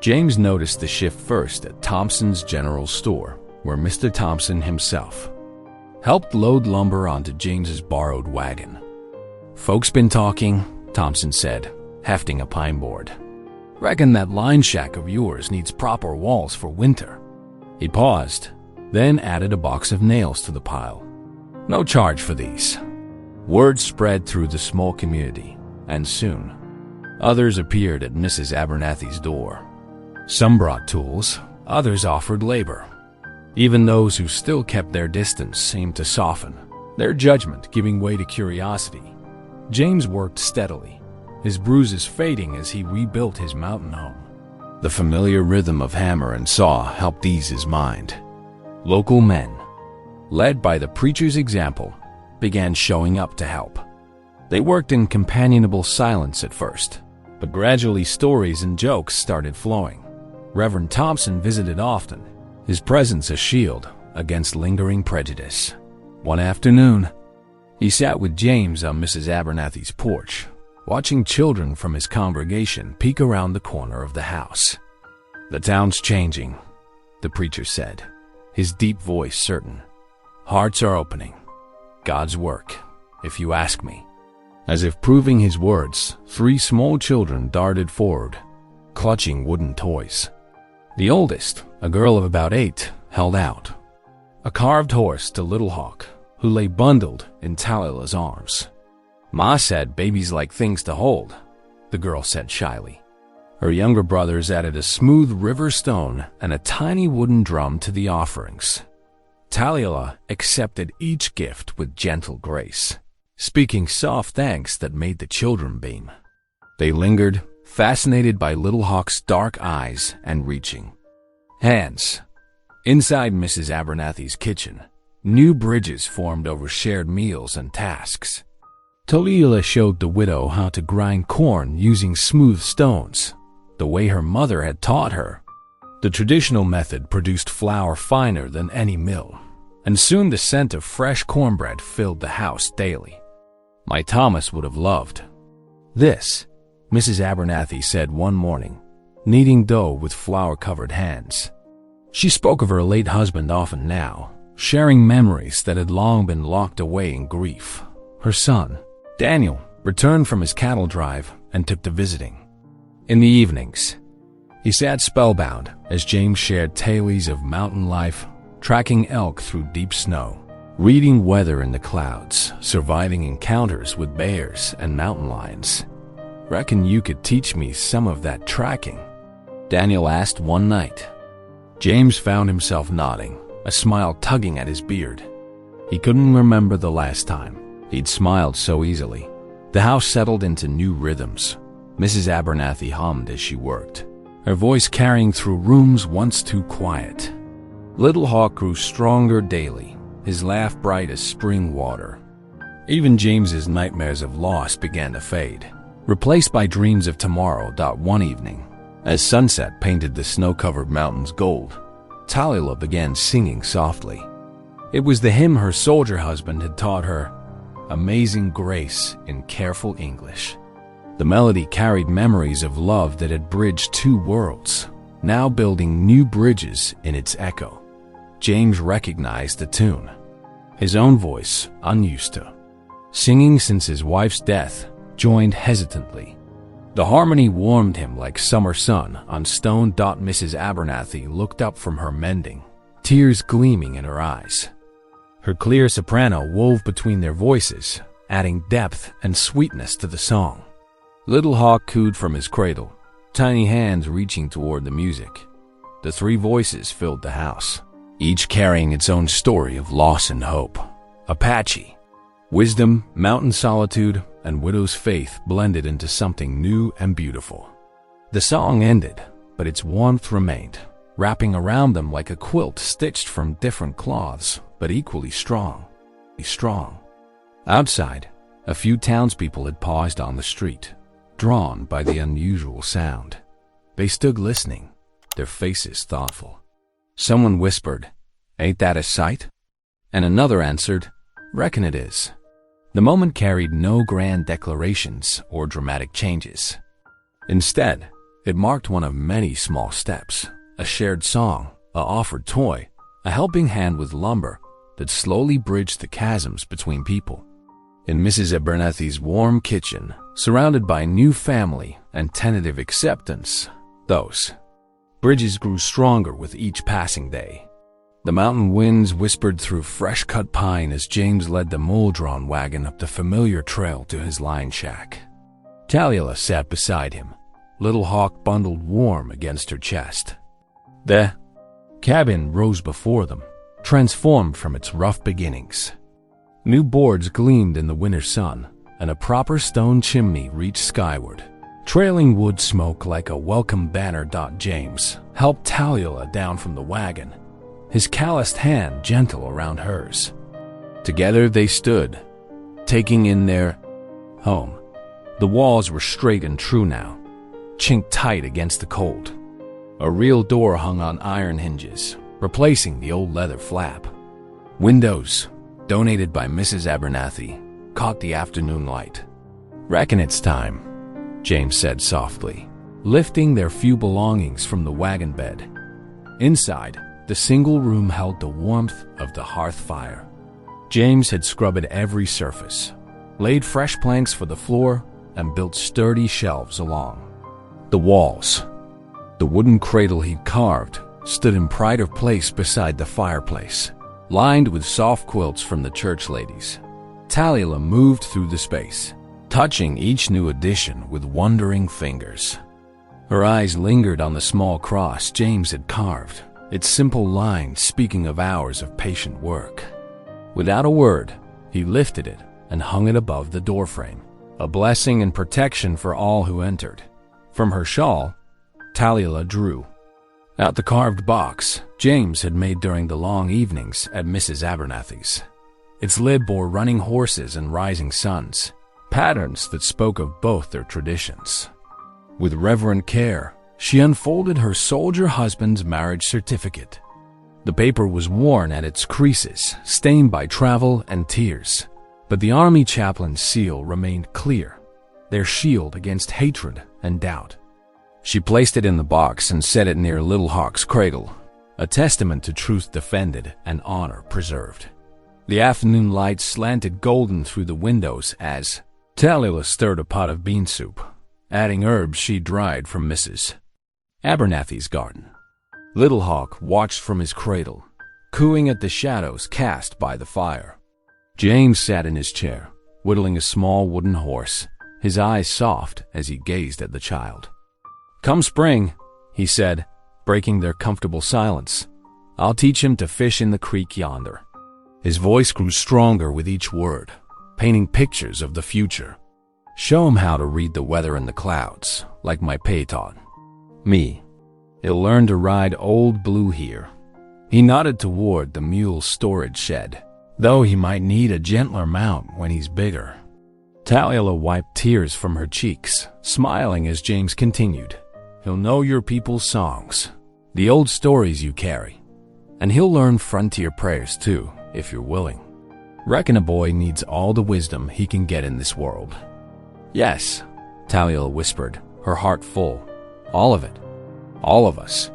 James noticed the shift first at Thompson's General Store, where Mr. Thompson himself helped load lumber onto James's borrowed wagon. "Folks been talking," Thompson said, hefting a pine board. "Reckon that line shack of yours needs proper walls for winter." He paused, then added a box of nails to the pile. "No charge for these." Word spread through the small community, and soon, others appeared at Mrs. Abernathy's door. Some brought tools, others offered labor. Even those who still kept their distance seemed to soften, their judgment giving way to curiosity. James worked steadily, his bruises fading as he rebuilt his mountain home. The familiar rhythm of hammer and saw helped ease his mind. Local men, led by the preacher's example, began showing up to help. They worked in companionable silence at first, but gradually stories and jokes started flowing. Reverend Thompson visited often, his presence a shield against lingering prejudice. One afternoon, he sat with James on Mrs. Abernathy's porch, watching children from his congregation peek around the corner of the house. "The town's changing," the preacher said, his deep voice certain. "Hearts are opening. God's work, if you ask me." As if proving his words, 3 small children darted forward, clutching wooden toys. The oldest, a girl of about 8, held out a carved horse to Little Hawk, who lay bundled in Talila's arms. "Ma said babies like things to hold," the girl said shyly. Her younger brothers added a smooth river stone and a tiny wooden drum to the offerings. Talila accepted each gift with gentle grace, speaking soft thanks that made the children beam. They lingered, fascinated by Little Hawk's dark eyes and reaching hands. Inside Mrs. Abernathy's kitchen, new bridges formed over shared meals and tasks. Talila showed the widow how to grind corn using smooth stones, the way her mother had taught her. The traditional method produced flour finer than any mill, and soon the scent of fresh cornbread filled the house daily. My Thomas would have loved this, Mrs. Abernathy said one morning, kneading dough with flour-covered hands. She spoke of her late husband often now, sharing memories that had long been locked away in grief. Her son, Daniel, returned from his cattle drive and took to visiting. In the evenings, he sat spellbound as James shared tales of mountain life, tracking elk through deep snow, reading weather in the clouds, surviving encounters with bears and mountain lions. "Reckon you could teach me some of that tracking?" Daniel asked one night. James found himself nodding, a smile tugging at his beard. He couldn't remember the last time he'd smiled so easily. The house settled into new rhythms. Mrs. Abernathy hummed as she worked, her voice carrying through rooms once too quiet. Little Hawk grew stronger daily, his laugh bright as spring water. Even James's nightmares of loss began to fade, replaced by dreams of tomorrow. One evening, as sunset painted the snow-covered mountains gold, Talila began singing softly. It was the hymn her soldier husband had taught her, Amazing Grace, in careful English. The melody carried memories of love that had bridged two worlds, now building new bridges in its echo. James recognized the tune. His own voice, unused to singing since his wife's death, joined hesitantly. The harmony warmed him like summer sun on stone. Mrs. Abernathy looked up from her mending, tears gleaming in her eyes. Her clear soprano wove between their voices, adding depth and sweetness to the song. Little Hawk cooed from his cradle, tiny hands reaching toward the music. The three voices filled the house, each carrying its own story of loss and hope. Apache, wisdom, mountain solitude, and widow's faith blended into something new and beautiful. The song ended, but its warmth remained, wrapping around them like a quilt stitched from different cloths, but equally strong. Outside, a few townspeople had paused on the street, drawn by the unusual sound. They stood listening, their faces thoughtful. Someone whispered, "Ain't that a sight?" And another answered, "Reckon it is." The moment carried no grand declarations or dramatic changes. Instead, it marked one of many small steps, a shared song, a offered toy, a helping hand with lumber that slowly bridged the chasms between people. In Mrs. Abernathy's warm kitchen, surrounded by new family and tentative acceptance, those bridges grew stronger with each passing day. The mountain winds whispered through fresh-cut pine as James led the mule-drawn wagon up the familiar trail to his line shack. Talila sat beside him, Little Hawk bundled warm against her chest. The cabin rose before them, transformed from its rough beginnings. New boards gleamed in the winter sun, and a proper stone chimney reached skyward, trailing wood smoke like a welcome banner. James helped Talila down from the wagon, his calloused hand gentle around hers. Together they stood, taking in their home. The walls were straight and true now, chinked tight against the cold. A real door hung on iron hinges, replacing the old leather flap. Windows, donated by Mrs. Abernathy, caught the afternoon light. "Reckon it's time," James said softly, lifting their few belongings from the wagon bed. Inside, the single room held the warmth of the hearth fire. James had scrubbed every surface, laid fresh planks for the floor, and built sturdy shelves along the walls. The wooden cradle he'd carved stood in pride of place beside the fireplace, lined with soft quilts from the church ladies. Talila moved through the space, touching each new addition with wondering fingers. Her eyes lingered on the small cross James had carved, its simple lines speaking of hours of patient work. Without a word, he lifted it and hung it above the doorframe, a blessing and protection for all who entered. From her shawl, Talila drew out the carved box James had made during the long evenings at Mrs. Abernathy's. Its lid bore running horses and rising suns, patterns that spoke of both their traditions. With reverent care, she unfolded her soldier husband's marriage certificate. The paper was worn at its creases, stained by travel and tears, but the army chaplain's seal remained clear, their shield against hatred and doubt. She placed it in the box and set it near Little Hawk's cradle, a testament to truth defended and honor preserved. The afternoon light slanted golden through the windows as Talila stirred a pot of bean soup, adding herbs she dried from Mrs. Abernathy's garden. Little Hawk watched from his cradle, cooing at the shadows cast by the fire. James sat in his chair, whittling a small wooden horse, his eyes soft as he gazed at the child. "Come spring," he said, breaking their comfortable silence, "I'll teach him to fish in the creek yonder." His voice grew stronger with each word, painting pictures of the future. "Show him how to read the weather in the clouds, like my pay taught me. He'll learn to ride Old Blue here." He nodded toward the mule's storage shed, though he might need a gentler mount when he's bigger. Talila wiped tears from her cheeks, smiling as James continued. He'll know your people's songs, the old stories you carry, and he'll learn frontier prayers too, if you're willing. Reckon a boy needs all the wisdom he can get in this world. Yes, Talila whispered, her heart full. All of it. All of us.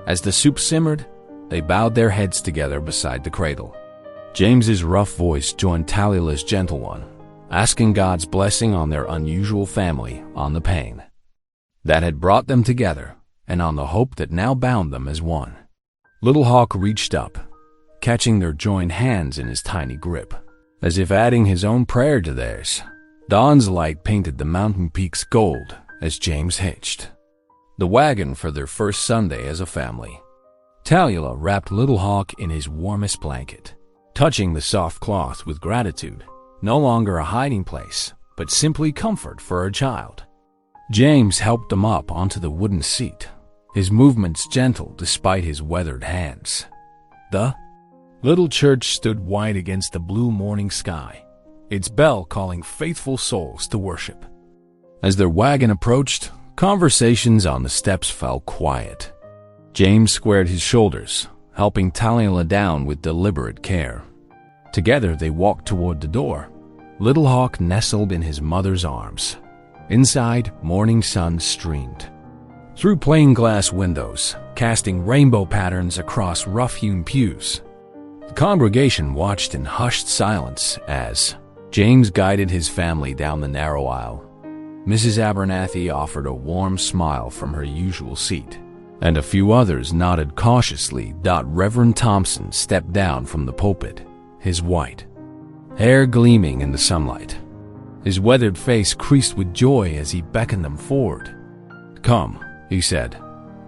As the soup simmered, they bowed their heads together beside the cradle. James's rough voice joined Talila's gentle one, asking God's blessing on their unusual family, on the pain that had brought them together, and on the hope that now bound them as one. Little Hawk reached up, catching their joined hands in his tiny grip, as if adding his own prayer to theirs. Dawn's light painted the mountain peaks gold as James hitched the wagon for their first Sunday as a family. Talila wrapped Little Hawk in his warmest blanket, touching the soft cloth with gratitude, no longer a hiding place, but simply comfort for her child. James helped him up onto the wooden seat, his movements gentle despite his weathered hands. The little church stood white against the blue morning sky, its bell calling faithful souls to worship. As their wagon approached, conversations on the steps fell quiet. James squared his shoulders, helping Talila down with deliberate care. Together they walked toward the door, Little Hawk nestled in his mother's arms. Inside, morning sun streamed through plain glass windows, casting rainbow patterns across rough-hewn pews. The congregation watched in hushed silence as James guided his family down the narrow aisle. Mrs. Abernathy offered a warm smile from her usual seat, and a few others nodded cautiously. Reverend Thompson stepped down from the pulpit, his white hair gleaming in the sunlight. His weathered face creased with joy as he beckoned them forward. "Come," he said,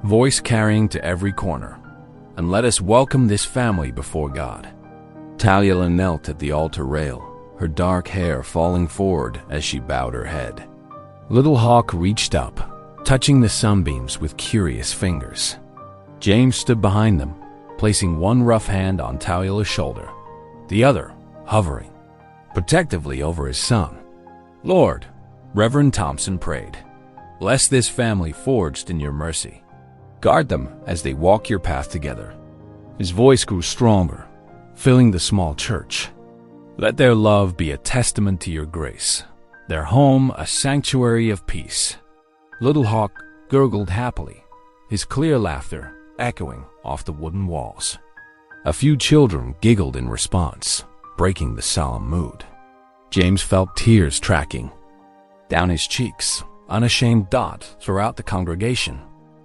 voice carrying to every corner, "and let us welcome this family before God." Talila knelt at the altar rail, her dark hair falling forward as she bowed her head. Little Hawk reached up, touching the sunbeams with curious fingers. James stood behind them, placing one rough hand on Talila's shoulder, the other hovering protectively over his son. "Lord," Reverend Thompson prayed, "bless this family forged in your mercy. Guard them as they walk your path together." His voice grew stronger, filling the small church. "Let their love be a testament to your grace, their home a sanctuary of peace." Little Hawk gurgled happily, his clear laughter echoing off the wooden walls. A few children giggled in response, breaking the solemn mood. James felt tears tracking down his cheeks, unashamed throughout the congregation.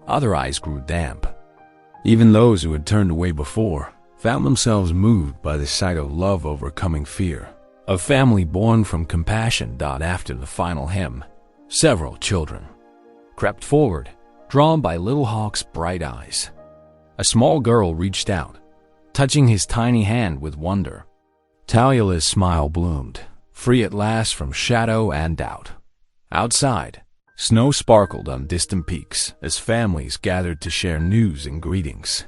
Other eyes grew damp. Even those who had turned away before found themselves moved by the sight of love overcoming fear, a family born from compassion. After the final hymn, several children crept forward, drawn by Little Hawk's bright eyes. A small girl reached out, touching his tiny hand with wonder. Talila's smile bloomed, free at last from shadow and doubt. Outside, snow sparkled on distant peaks as families gathered to share news and greetings.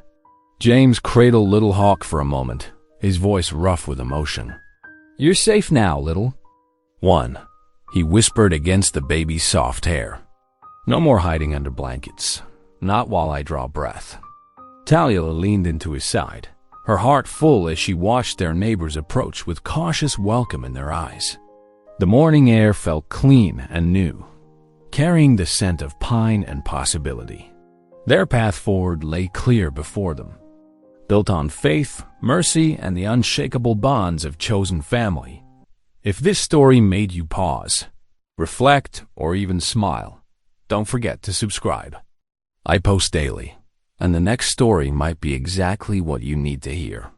James cradled Little Hawk for a moment, his voice rough with emotion. "You're safe now, little one," he whispered against the baby's soft hair. "No more hiding under blankets, not while I draw breath." Talila leaned into his side, her heart full as she watched their neighbors approach with cautious welcome in their eyes. The morning air felt clean and new, carrying the scent of pine and possibility. Their path forward lay clear before them, built on faith, mercy, and the unshakable bonds of chosen family. If this story made you pause, reflect, or even smile, don't forget to subscribe. I post daily, and the next story might be exactly what you need to hear.